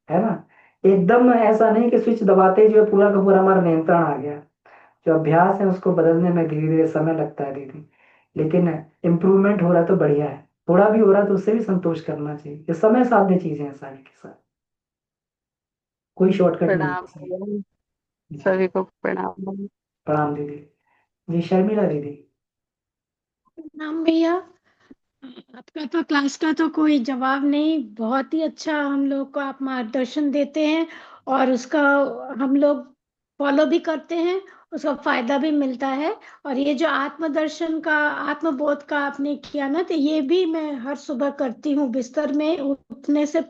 Speaker 1: है ना। एकदम ऐसा नहीं कि स्विच दबाते ही जो है पूरा का पूरा हमारा नियंत्रण आ गया। जो अभ्यास है उसको बदलने में धीरे धीरे समय लगता है दीदी, लेकिन इम्प्रूवमेंट हो रहा है तो बढ़िया है। थोड़ा भी हो रहा है तो उससे भी संतोष करना चाहिए। ये समय साध्य चीजें हैं सारी के साथ, कोई शॉर्टकट नहीं है
Speaker 3: प्रणाम
Speaker 1: इसमें।
Speaker 3: भैया,
Speaker 1: जी,
Speaker 3: सभी को प्रणाम।
Speaker 1: प्रणाम दीदी। जी, शर्मिला दीदी।
Speaker 4: नाम भैया, आपका तो क्लास का तो कोई जवाब नहीं, बहुत ही अच्छा हम लोग को आप मार्गदर्शन देते हैं, और उसका हम लोग फॉलो भी करते हैं, उसका फायदा भी मिलता है। और ये जो आत्मदर्शन का, आत्मबोध का आपने किया ना, तो ये भी मैं हर सुबह करती हूँ, बिस्तर में उठने से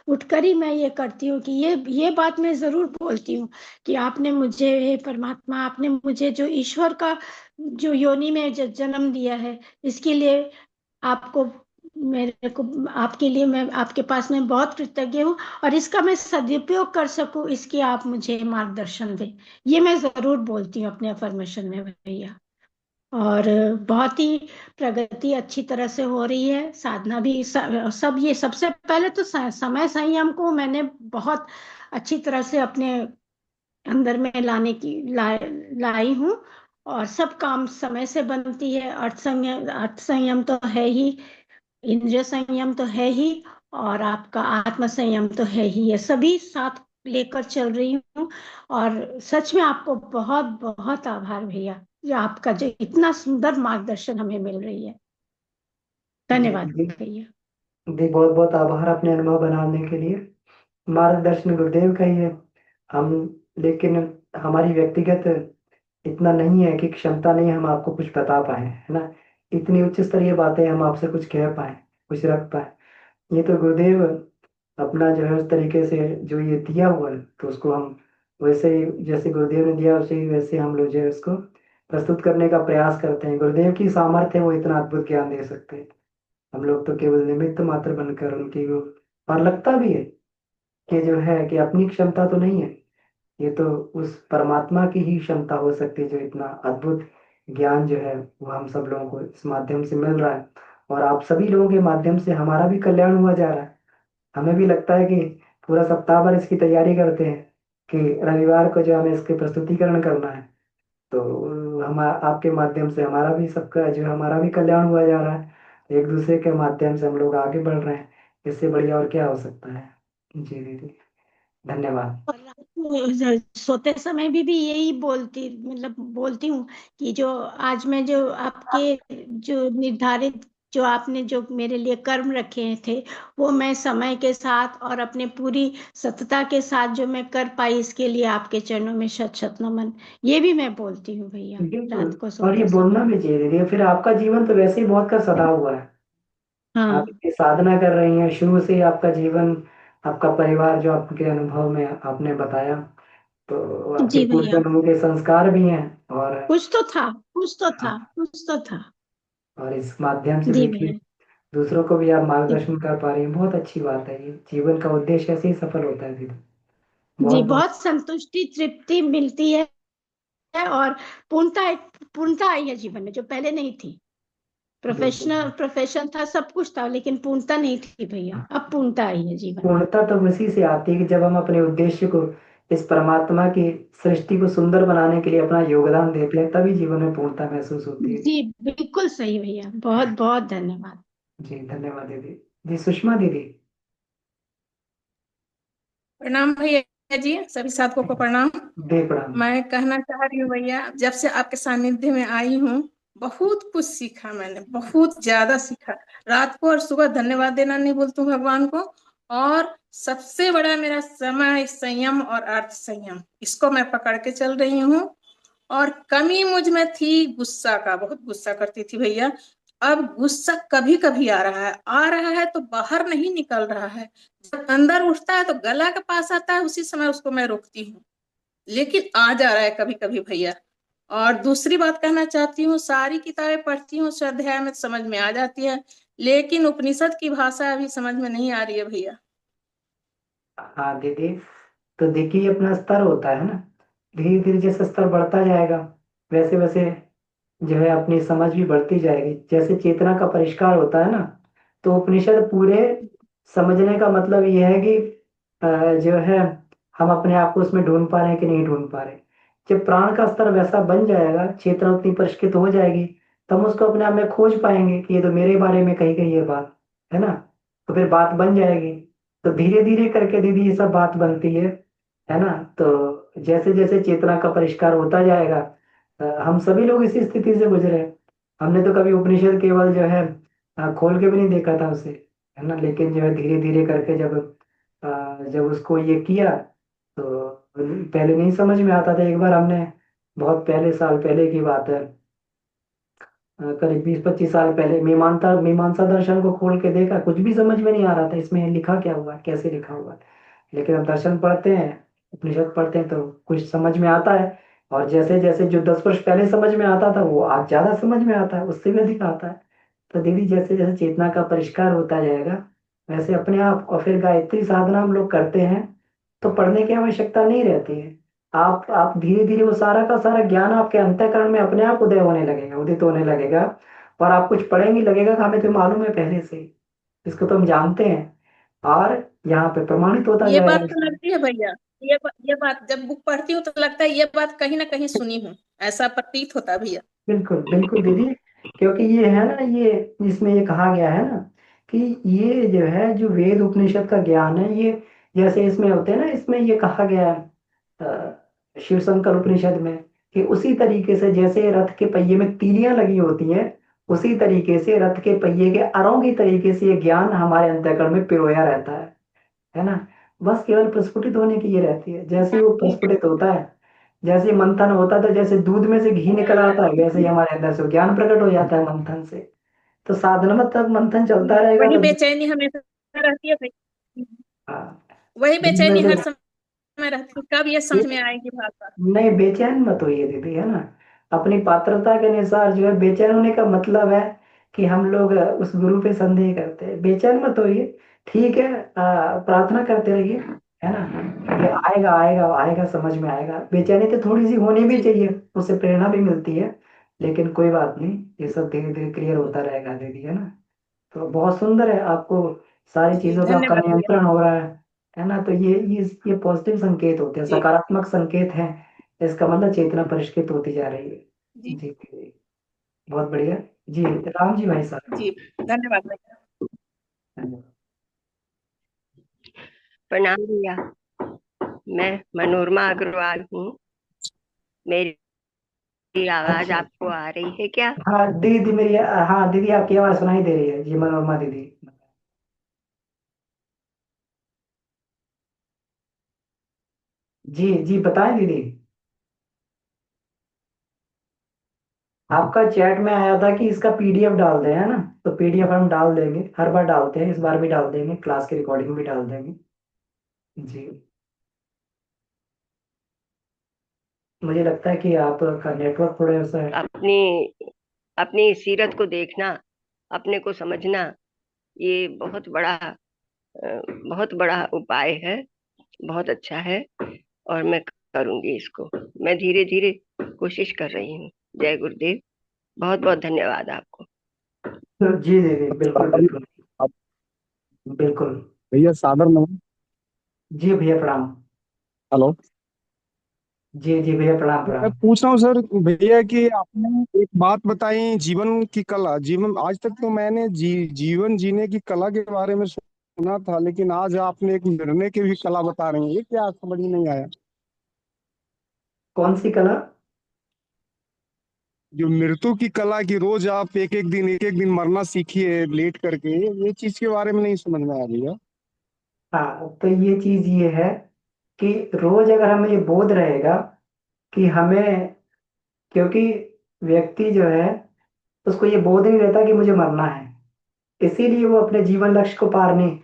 Speaker 4: उठकर ही मैं ये करती हूँ, कि ये बात मैं जरूर बोलती हूँ कि आपने मुझे, हे परमात्मा, आपने मुझे जो ईश्वर का जो योनि में जन्म दिया है, इसके लिए आपको, मेरे को, आपके लिए मैं आपके पास में बहुत कृतज्ञ हूँ, और इसका मैं सदुपयोग कर सकूं, इसकी आप मुझे मार्गदर्शन दें। ये मैं जरूर बोलती हूँ अपने अफर्मेशन में भैया। और बहुत ही प्रगति अच्छी तरह से हो रही है, साधना भी सब ये सबसे पहले तो समय संयम को मैंने बहुत अच्छी तरह से अपने अंदर में लाने की लाई हूँ। और सब काम समय से बनती है, अर्थ संयम तो है ही, इंद्रिय संयम तो है ही, और आपका आत्म संयम तो है ही, ये सभी साथ लेकर चल रही हूँ। और सच में आपको बहुत बहुत आभार भैया, जो आपका जो इतना सुंदर मार्गदर्शन हमें मिल रही है।
Speaker 1: जी
Speaker 4: धन्यवाद
Speaker 1: दी,
Speaker 4: भैया।
Speaker 1: दी बहुत बहुत आभार अपने अनुभव बनाने के लिए। मार्गदर्शन गुरुदेव का ही है। हम, लेकिन हमारी व्यक्तिगत इतना नहीं है कि क्षमता नहीं है हम आपको कुछ बता पाए, है ना, इतनी उच्च स्तरीय बातें हम आपसे कुछ कह पाए, कुछ रख पाए। ये तो गुरुदेव अपना जो है उस तरीके से जो ये दिया हुआ है, तो उसको हम वैसे ही, जैसे गुरुदेव ने दिया उसे ही वैसे हम लोग जो है उसको प्रस्तुत करने का प्रयास करते हैं। गुरुदेव की सामर्थ्य है, वो इतना अद्भुत ज्ञान दे सकते हैं। हम लोग तो केवल निमित्त मात्र बनकर उनकी वो, और लगता भी है कि जो है कि अपनी क्षमता तो नहीं है, ये तो उस परमात्मा की ही क्षमता हो सकती है, जो इतना अद्भुत ज्ञान जो है वो हम सब लोगों को इस माध्यम से मिल रहा है। और आप सभी लोगों के माध्यम से हमारा भी कल्याण हुआ जा रहा है। हमें भी लगता है कि पूरा सप्ताह भर इसकी तैयारी करते हैं कि रविवार को जो हमें इसके प्रस्तुतिकरण करना है, तो हम आपके माध्यम से हमारा भी सबका जो है, हमारा भी कल्याण हुआ जा रहा है। एक दूसरे के माध्यम से हम लोग आगे बढ़ रहे हैं। इससे बढ़िया और क्या हो सकता है। जी दीदी, धन्यवाद।
Speaker 4: और रात को सोते समय भी यही बोलती, मतलब बोलती हूँ कि जो आज मैं जो आपके जो निर्धारित, जो आपने जो मेरे लिए कर्म रखे थे, वो मैं समय के साथ और अपने पूरी सतता के साथ जो मैं कर पाई, इसके लिए आपके चरणों में शत शत नमन। ये भी मैं बोलती हूँ भैया
Speaker 1: बिल्कुल।
Speaker 4: रात को
Speaker 1: और ये
Speaker 4: सोते
Speaker 1: बोलना
Speaker 4: समय।
Speaker 1: भी चाहिए दीदी, फिर आपका जीवन तो वैसे ही बहुत का सदा हुआ है। आप
Speaker 4: हाँ
Speaker 1: इतनी साधना कर रही हैं, शुरू से ही आपका जीवन, आपका परिवार जो आपके अनुभव में आपने बताया, तो आपके
Speaker 4: जी
Speaker 1: पूर्व
Speaker 4: भैया,
Speaker 1: जन्मों के संस्कार भी हैं। और
Speaker 4: कुछ तो था, कुछ तो था, कुछ तो था।
Speaker 1: और इस माध्यम से
Speaker 4: जी
Speaker 1: देखिए
Speaker 4: भैया।
Speaker 1: दूसरों को भी आप मार्गदर्शन कर पा रही हैं, बहुत अच्छी बात है। ये जीवन का उद्देश्य ऐसे ही सफल होता है दीदी।
Speaker 4: जी,
Speaker 1: बहुत बहुत
Speaker 4: बहुत संतुष्टि तृप्ति मिलती है। और पूर्णता, पूर्णता आई है जीवन में जो पहले नहीं थी।
Speaker 1: बिल्कुल।
Speaker 4: प्रोफेशन था, सब कुछ था, लेकिन पूर्णता नहीं थी भैया, अब पूर्णता आई है जीवन में।
Speaker 1: पूर्णता तो उसी से आती है कि जब हम अपने उद्देश्य को, इस परमात्मा की सृष्टि को सुंदर बनाने के लिए अपना योगदान देते हैं, तभी जीवन में पूर्णता महसूस होती है।
Speaker 4: जी बिल्कुल सही भैया, बहुत बहुत धन्यवाद।
Speaker 1: जी धन्यवाद दीदी। जी सुषमा दीदी।
Speaker 5: प्रणाम भैया जी, सभी साथों को प्रणाम।
Speaker 1: दे प्रणाम।
Speaker 5: मैं कहना चाह रही हूँ भैया, जब से आपके सानिध्य में आई हूँ, बहुत कुछ सीखा मैंने, बहुत ज्यादा सीखा। रात को और सुबह धन्यवाद देना नहीं भूलती हूँ भगवान को। और सबसे बड़ा मेरा समय संयम और अर्थ संयम, इसको मैं पकड़ के चल रही हूँ। और कमी मुझ में थी गुस्सा का, बहुत गुस्सा करती थी भैया। अब गुस्सा कभी कभी आ रहा है तो बाहर नहीं निकल रहा है। जब अंदर उठता है तो गला के पास आता है, उसी समय उसको मैं रोकती हूँ। लेकिन आ जा रहा है कभी कभी भैया। और दूसरी बात कहना चाहती हूँ, सारी किताबें पढ़ती हूँ, स्वाध्याय में समझ में आ जाती है, लेकिन उपनिषद की भाषा अभी समझ में नहीं आ रही है भैया।
Speaker 1: हाँ दीदी, तो देखिए अपना स्तर होता है ना, धीरे धीरे जैसे स्तर बढ़ता जाएगा, वैसे वैसे जो है अपनी समझ भी बढ़ती जाएगी। जैसे चेतना का परिष्कार होता है ना, तो उपनिषद पूरे समझने का मतलब यह है कि जो है हम अपने आप को उसमें ढूंढ पा रहे हैं कि नहीं ढूंढ पा रहे। जब प्राण का स्तर वैसा बन जाएगा, चेतना उतनी परिष्कृत हो जाएगी, तो हम उसको अपने आप में खोज पाएंगे कि ये तो मेरे बारे में कही गई है बात, है ना। तो फिर बात बन जाएगी। तो धीरे धीरे करके दीदी ये सब बात बनती है ना। तो जैसे जैसे चेतना का परिष्कार होता जाएगा, हम सभी लोग इसी स्थिति से गुजरे हैं। हमने तो कभी उपनिषद केवल जो है खोल के भी नहीं देखा था उसे, है ना। लेकिन जो है धीरे धीरे करके जब उसको ये किया, तो पहले नहीं समझ में आता था। एक बार हमने, बहुत पहले साल पहले की बात है, करीब 20-25 साल पहले मीमांसा मीमांसा दर्शन को खोल के देखा, कुछ भी समझ में नहीं आ रहा था इसमें लिखा क्या हुआ है, कैसे लिखा हुआ है। लेकिन अब दर्शन पढ़ते हैं, उपनिषद पढ़ते हैं, तो कुछ समझ में आता है। और जैसे जैसे जो 10 वर्ष पहले समझ में आता था, वो आज ज्यादा समझ में आता है, उससे भी अधिक आता है। तो दीदी जैसे जैसे चेतना का परिष्कार होता जाएगा, वैसे अपने आप। और फिर गायत्री साधना हम लोग करते हैं, तो पढ़ने की आवश्यकता नहीं रहती है। आप धीरे धीरे वो सारा का सारा ज्ञान आपके अंतःकरण में अपने आप उदय होने लगेगा, उदित होने लगेगा। और आप कुछ पढ़ेंगे, लगेगा कि हमें तो मालूम है पहले से ही, इसको तो हम जानते हैं। और यहाँ पे प्रमाणित होता
Speaker 5: ये बात
Speaker 1: जाएगा
Speaker 5: तो
Speaker 1: इसमें।
Speaker 5: लगती है भैया, ये बात जब बुक पढ़ती हूँ तो लगता है ये बात कहीं ना कहीं सुनी हूँ, ऐसा प्रतीत होता है भैया।
Speaker 1: बिल्कुल बिल्कुल दीदी। क्योंकि ये है ना, ये इसमें ये कहा गया है ना कि ये जो है, जो वेद उपनिषद का ज्ञान है, ये जैसे इसमें होते हैं ना, इसमें ये कहा गया है शिव शंकर उपनिषद में, कि उसी तरीके से जैसे रथ के पहिए में तीलियां लगी होती हैं, उसी तरीके से रथ के पहिए के अरों की तरीके से ये ज्ञान हमारे अंतःकरण में पिरोया रहता है ना। बस केवल प्रस्फुटित होने की ये रहती है। जैसे ही वो प्रस्फुटित होता है, जैसे ही मंथन होता है, तो जैसे दूध में से घी निकल आता है, वैसे ही हमारे अंदर से ज्ञान प्रकट हो जाता है मंथन से। तो साधना में तक मंथन चलता रहेगा
Speaker 5: वही
Speaker 1: तो
Speaker 5: बेचैनी हमेशा रहती है भैया,
Speaker 1: हाँ,
Speaker 5: वही
Speaker 1: दिन में
Speaker 5: बेचैनी
Speaker 1: से
Speaker 5: हर समय रहती है, कब ये समझ में आएगी भाषा।
Speaker 1: नहीं, बेचैन मत होइए दीदी, है ना। अपनी पात्रता के अनुसार जो है, बेचैन होने का मतलब है कि हम लोग उस गुरु पे संदेह करते हैं। बेचैन मत होइए, ठीक है, प्रार्थना करते रहिए, है ना। ये आएगा आएगा आएगा, समझ में आएगा। बेचैनी तो थोड़ी सी होनी भी
Speaker 5: जी
Speaker 1: चाहिए, उससे प्रेरणा भी मिलती है, लेकिन कोई बात नहीं, ये सब धीरे धीरे क्लियर होता रहेगा दीदी, है ना। तो बहुत सुंदर है, आपको सारी
Speaker 5: जी
Speaker 1: चीजों पे आपका
Speaker 5: धन्यवाद भैया।
Speaker 1: नियंत्रण हो रहा है ना। तो ये पॉजिटिव संकेत होते हैं,
Speaker 5: जी
Speaker 1: सकारात्मक संकेत हैं। इसका मतलब चेतना परिष्कृत होती जा रही है।
Speaker 5: जी
Speaker 1: जी जी, बहुत बढ़िया। जी राम जी भाई साहब।
Speaker 5: जी धन्यवाद भैया।
Speaker 1: धन्यवाद।
Speaker 6: प्रणाम भैया। मैं मनोरमा अग्रवाल हूँ। मेरी आवाज
Speaker 1: अच्छा,
Speaker 6: आपको आ रही है क्या?
Speaker 1: हाँ दीदी मेरी, हाँ दीदी आपकी आवाज सुनाई दे रही है जी, मनोरमा दीदी। जी जी बताएं दीदी। आपका चैट में आया था कि इसका पीडीएफ डाल दें, है ना। तो पीडीएफ हम डाल देंगे, हर बार डालते हैं, इस बार भी डाल देंगे, क्लास की रिकॉर्डिंग भी डाल देंगे। जी, मुझे लगता है कि आपका नेटवर्क थोड़ा सा है।
Speaker 6: अपनी अपनी सीरत को देखना, अपने को समझना, ये बहुत बड़ा उपाय है। बहुत अच्छा है और मैं करूंगी इसको। मैं धीरे धीरे कोशिश कर रही हूँ। जय गुरुदेव। बहुत बहुत धन्यवाद आपको।
Speaker 1: तो जी दीदी, बिल्कुल बिल्कुल
Speaker 7: आप
Speaker 1: बिल्कुल।
Speaker 7: भैया सादर नमन।
Speaker 1: जी भैया प्रणाम।
Speaker 7: हेलो।
Speaker 1: जी जी भैया प्रणाम
Speaker 7: मैं
Speaker 1: प्रणाम।
Speaker 7: पूछ रहा हूँ सर भैया कि आपने एक बात बताई, जीवन की कला। जीवन आज तक तो मैंने जीवन जीने की कला के बारे में सुना था, लेकिन आज आपने एक निर्णय की भी कला बता रही हैं, ये क्या समझ में नहीं आया।
Speaker 1: कौन सी कला?
Speaker 7: जो मृत्यु की कला की रोज आप एक एक दिन मरना सीखिए लेट करके, ये चीज के बारे में नहीं समझ में आ रही है।
Speaker 1: हाँ, तो ये चीज ये है कि रोज अगर हमें ये बोध रहेगा कि हमें, क्योंकि व्यक्ति जो है उसको ये बोध नहीं रहता कि मुझे मरना है, इसीलिए वो अपने जीवन लक्ष्य को पार नहीं।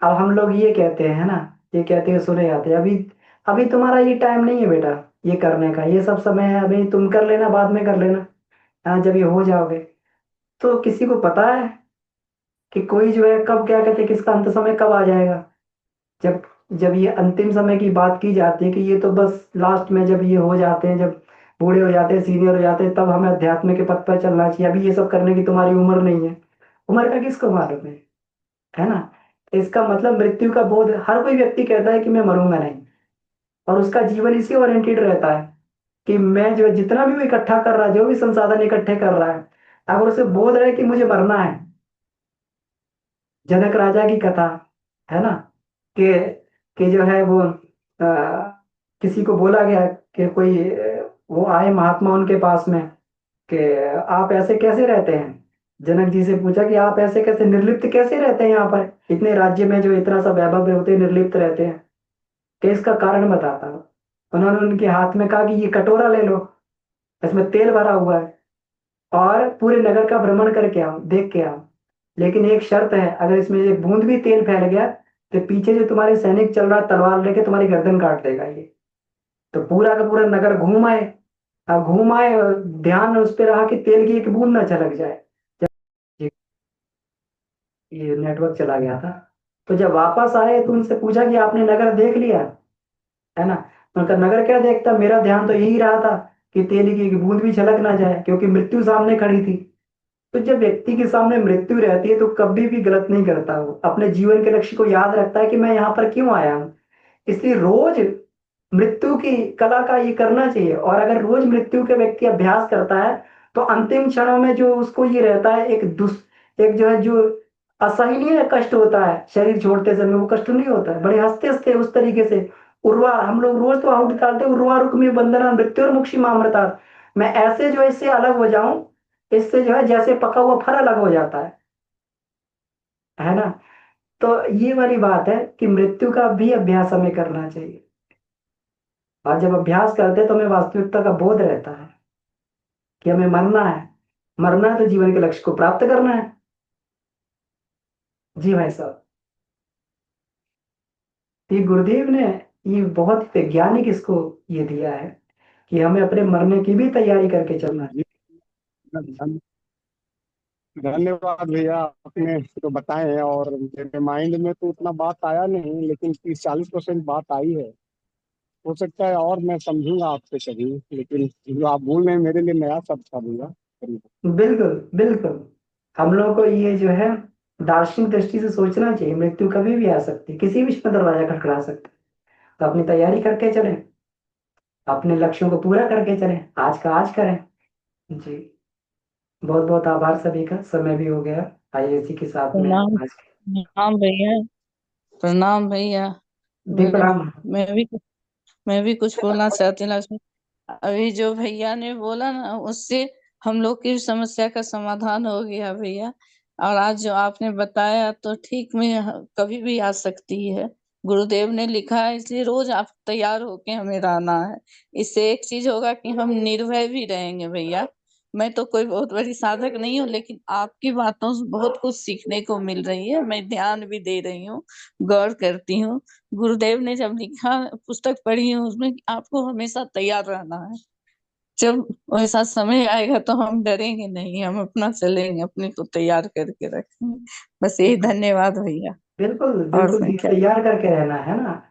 Speaker 1: अब हम लोग ये कहते हैं ना, ये कहते हैं, सुने जाते हैं, अभी अभी तुम्हारा ये टाइम नहीं है बेटा, ये करने का, ये सब समय है, अभी तुम कर लेना, बाद में कर लेना, हाँ जब ये हो जाओगे। तो किसी को पता है कि कोई जो है कब, क्या कहते हैं, किसका अंत समय कब आ जाएगा? जब जब ये अंतिम समय की बात की जाती है कि ये तो बस लास्ट में जब ये हो जाते हैं, जब बूढ़े हो जाते हैं, सीनियर हो जाते हैं, तब हमें अध्यात्म के पथ पर चलना चाहिए। अभी ये सब करने की तुम्हारी उम्र नहीं है। उम्र का किसको मालूम है ना। इसका मतलब मृत्यु का बोध, हर कोई व्यक्ति कहता है कि मैं मरूंगा नहीं, और उसका जीवन इसी ओरिएंटेड रहता है कि मैं जो है जितना भी वो इकट्ठा कर रहा है, जो भी संसाधन इकट्ठे कर रहा है, अगर उसे बोध रहे कि मुझे मरना है। जनक राजा की कथा है ना, कि जो है वो किसी को बोला गया कि कोई वो आए महात्मा उनके पास में, कि आप ऐसे कैसे रहते हैं। जनक जी से पूछा कि आप ऐसे कैसे निर्लिप्त कैसे रहते हैं, यहाँ पर इतने राज्य में जो इतना सा वैभव होते निर्लिप्त रहते हैं, कि इसका कारण बताता हूँ। उन्होंने उनके हाथ में कहा कि ये कटोरा ले लो, इसमें तेल भरा हुआ है, और पूरे नगर का भ्रमण करके आओ, देख के आओ, लेकिन एक शर्त है, अगर इसमें एक बूंद भी तेल फैल गया तो पीछे जो तुम्हारे सैनिक चल रहा है तलवार लेके तुम्हारी गर्दन काट देगा ये। तो पूरा का पूरा नगर घूम आए, अब घूम आए और ध्यान उस पर रहा कि तेल की एक बूंद ना छलक जाए। जब ये नेटवर्क चला गया था, तो जब वापस आए तो उनसे पूछा कि आपने नगर देख लिया, है ना। तो उनका नगर क्या देखता, मेरा ध्यान तो यही रहा था कि तेल की एक बूंद भी छलक ना जाए, क्योंकि मृत्यु सामने खड़ी थी। तो जब व्यक्ति के सामने मृत्यु रहती है तो कभी भी गलत नहीं करता, वो अपने जीवन के लक्ष्य को याद रखता है कि मैं यहाँ पर क्यों आया हूँ। इसलिए रोज मृत्यु की कला का ये करना चाहिए, और अगर रोज मृत्यु के व्यक्ति अभ्यास करता है तो अंतिम क्षणों में जो उसको ये रहता है, एक जो है जो असहनीय कष्ट होता है शरीर छोड़ते समय, वो कष्ट नहीं होता है, बड़े हंसते हंसते उस तरीके से। उर्वा, हम लोग रोज तो आहुति डालते हैं, उर्वा रुक्मी बंधना मृत्यु और मुक्षी मामृता, मैं ऐसे जो है इससे अलग हो जाऊं, इससे जो है जैसे पका हुआ फल अलग हो जाता है ना। तो ये वाली बात है कि मृत्यु का भी अभ्यास हमें करना चाहिए, और जब अभ्यास करते हैं तो हमें वास्तविकता का बोध रहता है कि हमें मरना है। मरना है तो जीवन के लक्ष्य को प्राप्त करना है। जी भाई साहब, ये गुरुदेव ने ये बहुत वैज्ञानिक इसको ये दिया है कि हमें अपने मरने की भी तैयारी करके चलना
Speaker 7: जी,
Speaker 1: है।
Speaker 7: धन्यवाद भैया, आपने तो बताए हैं और मेरे माइंड में तो उतना बात आया नहीं, लेकिन 30-40% बात आई है। हो सकता है और मैं समझूंगा आपसे कभी, लेकिन जो आप बोल रहे हैं मेरे लिए नया शब्द था भैया।
Speaker 1: बिल्कुल बिल्कुल। हम लोगों को ये जो है दार्शनिक दृष्टि से सोचना चाहिए, मृत्यु कभी भी आ सकती है, किसी भी समय दरवाजा खटखटा सकता है। तो अपनी तैयारी करके चलें, अपने लक्ष्यों को पूरा करके चलें, आज का आज करें। जी, बहुत बहुत आभार सभी का, समय भी हो गया। आइए इसी के साथ में
Speaker 8: प्रणाम।
Speaker 1: आज
Speaker 8: प्रणाम भैया। प्रणाम भैया।
Speaker 1: जी
Speaker 8: मैं
Speaker 1: प्रणाम।
Speaker 8: मैं भी कुछ बोलना चाहती हूँ लक्ष्मी। अभी जो भैया ने बोला ना, उससे हम लोग की समस्या का समाधान हो गया भैया। और आज जो आपने बताया तो ठीक में कभी भी आ सकती है। गुरुदेव ने लिखा है, इसलिए रोज आप तैयार होके हमें रहना है। इससे एक चीज होगा कि हम निर्भय भी रहेंगे भैया। मैं तो कोई बहुत बड़ी साधक नहीं हूँ, लेकिन आपकी बातों से बहुत कुछ सीखने को मिल रही है। मैं ध्यान भी दे रही हूँ, गौर करती हूँ। गुरुदेव ने जब लिखा, पुस्तक पढ़ी है उसमें कि आपको हमेशा तैयार रहना है। जब वैसा समय आएगा तो हम डरेंगे नहीं, हम अपना चलेंगे, अपने को तैयार करके रखेंगे। बस यही, धन्यवाद भैया।
Speaker 1: बिल्कुल
Speaker 8: और
Speaker 1: बिल्कुल
Speaker 8: मैं
Speaker 1: जी,
Speaker 8: क्या।
Speaker 1: तैयार करके रहना है ना।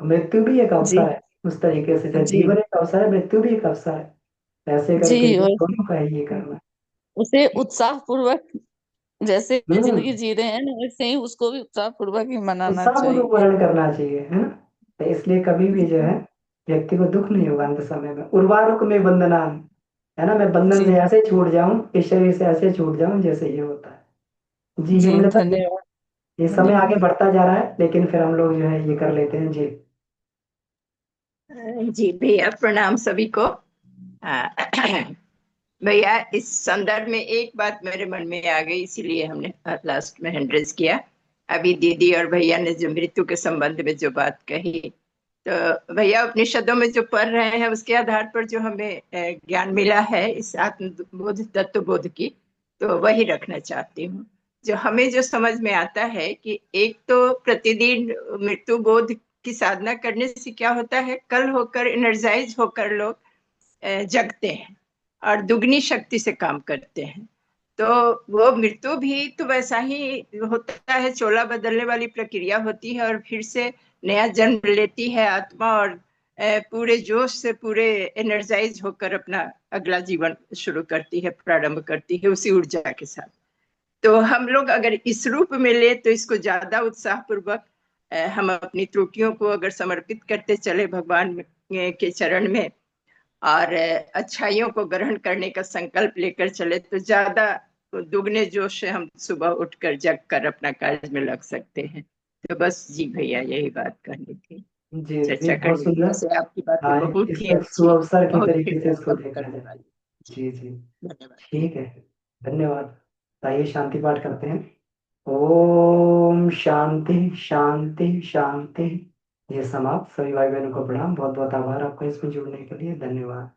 Speaker 1: मृत्यु भी एक
Speaker 8: जी।
Speaker 1: अवसर है। उस तरीके से जैसे
Speaker 8: जी।
Speaker 1: जीवन एक अवसर है, मृत्यु भी एक अवसर है। ऐसे
Speaker 8: जी।
Speaker 1: करके जो
Speaker 8: और
Speaker 1: दोनों का ही ये करना
Speaker 8: उसे उत्साह पूर्वक, जैसे
Speaker 1: है।
Speaker 8: जिंदगी जी रहे हैं ना, वैसे ही उसको भी उत्साह पूर्वक ही मनाना
Speaker 1: उत्साहपूर्वक
Speaker 8: चाहिए।
Speaker 1: वर्ण करना चाहिए, है ना। तो इसलिए कभी भी जो है व्यक्ति को दुख नहीं होगा अंत समय में। उर्वारुक में बंधनान, है ना, मैं बंधन
Speaker 8: जी।
Speaker 1: से ऐसे छूट जाऊं, इस शरीर से ऐसे छूट जाऊं जैसे ये होता है। जी
Speaker 8: जी,
Speaker 1: हेमलता जी,
Speaker 8: धन्यवाद।
Speaker 1: ये समय
Speaker 8: धन्यवाद।
Speaker 1: आगे बढ़ता जा रहा है, लेकिन फिर हम लोग जो है ये कर लेते हैं जी।
Speaker 9: जी भैया, प्रणाम सभी को। भैया, इस संदर्भ में एक बात मेरे मन में आ गई, इसीलिए हमने लास्ट में हैंड रेज किया। अभी दीदी और भैया ने जो मृत्यु के संबंध में जो बात कही, तो भैया उपनिषदों में जो पढ़ रहे हैं उसके आधार पर जो हमें ज्ञान मिला है इस आत्मबोध तत्व बोध की, तो वही रखना चाहती हूँ। जो हमें जो समझ में आता है कि एक तो प्रतिदिन मृत्यु बोध की साधना करने से क्या होता है, कल होकर एनर्जाइज होकर लोग जगते हैं और दुगनी शक्ति से काम करते हैं। तो वो मृत्यु भी तो वैसा ही होता है, चोला बदलने वाली प्रक्रिया होती है और फिर से नया जन्म लेती है आत्मा, और पूरे जोश से पूरे एनर्जाइज होकर अपना अगला जीवन शुरू करती है, प्रारंभ करती है उसी ऊर्जा के साथ। तो हम लोग अगर इस रूप में ले तो इसको ज्यादा उत्साह पूर्वक हम अपनी त्रुटियों को अगर समर्पित करते चले भगवान के चरण में, और अच्छाइयों को ग्रहण करने का संकल्प लेकर चले, तो ज्यादा दुगने जोश से हम सुबह उठकर जग कर अपना कार्य में लग सकते हैं। तो बस जी भैया, यही बात करनी थी,
Speaker 1: जी जी,
Speaker 9: चर्चा
Speaker 1: बहुत
Speaker 9: करनी थी।
Speaker 1: सुंदर।
Speaker 9: वैसे आपकी बातें
Speaker 1: हाँ,
Speaker 9: बहुत
Speaker 1: इस
Speaker 9: ही
Speaker 1: एक
Speaker 9: अच्छी,
Speaker 1: सुअवसर की
Speaker 9: बहुत
Speaker 1: तरीके से
Speaker 9: हृदय
Speaker 1: इसको
Speaker 9: स्पर्श
Speaker 1: देखा
Speaker 9: करने
Speaker 1: जाए।
Speaker 9: वाली। जी,
Speaker 1: जी जी,
Speaker 9: धन्यवाद भैया।
Speaker 1: ठीक है। धन्यवाद। आइए शांति पाठ करते हैं। ओम शांति शांति शांति। ये समाप्त। सभी भाई बहनों को प्रणाम, बहुत बहुत आभार आपका इसमें जुड़ने के लिए। धन्यवाद।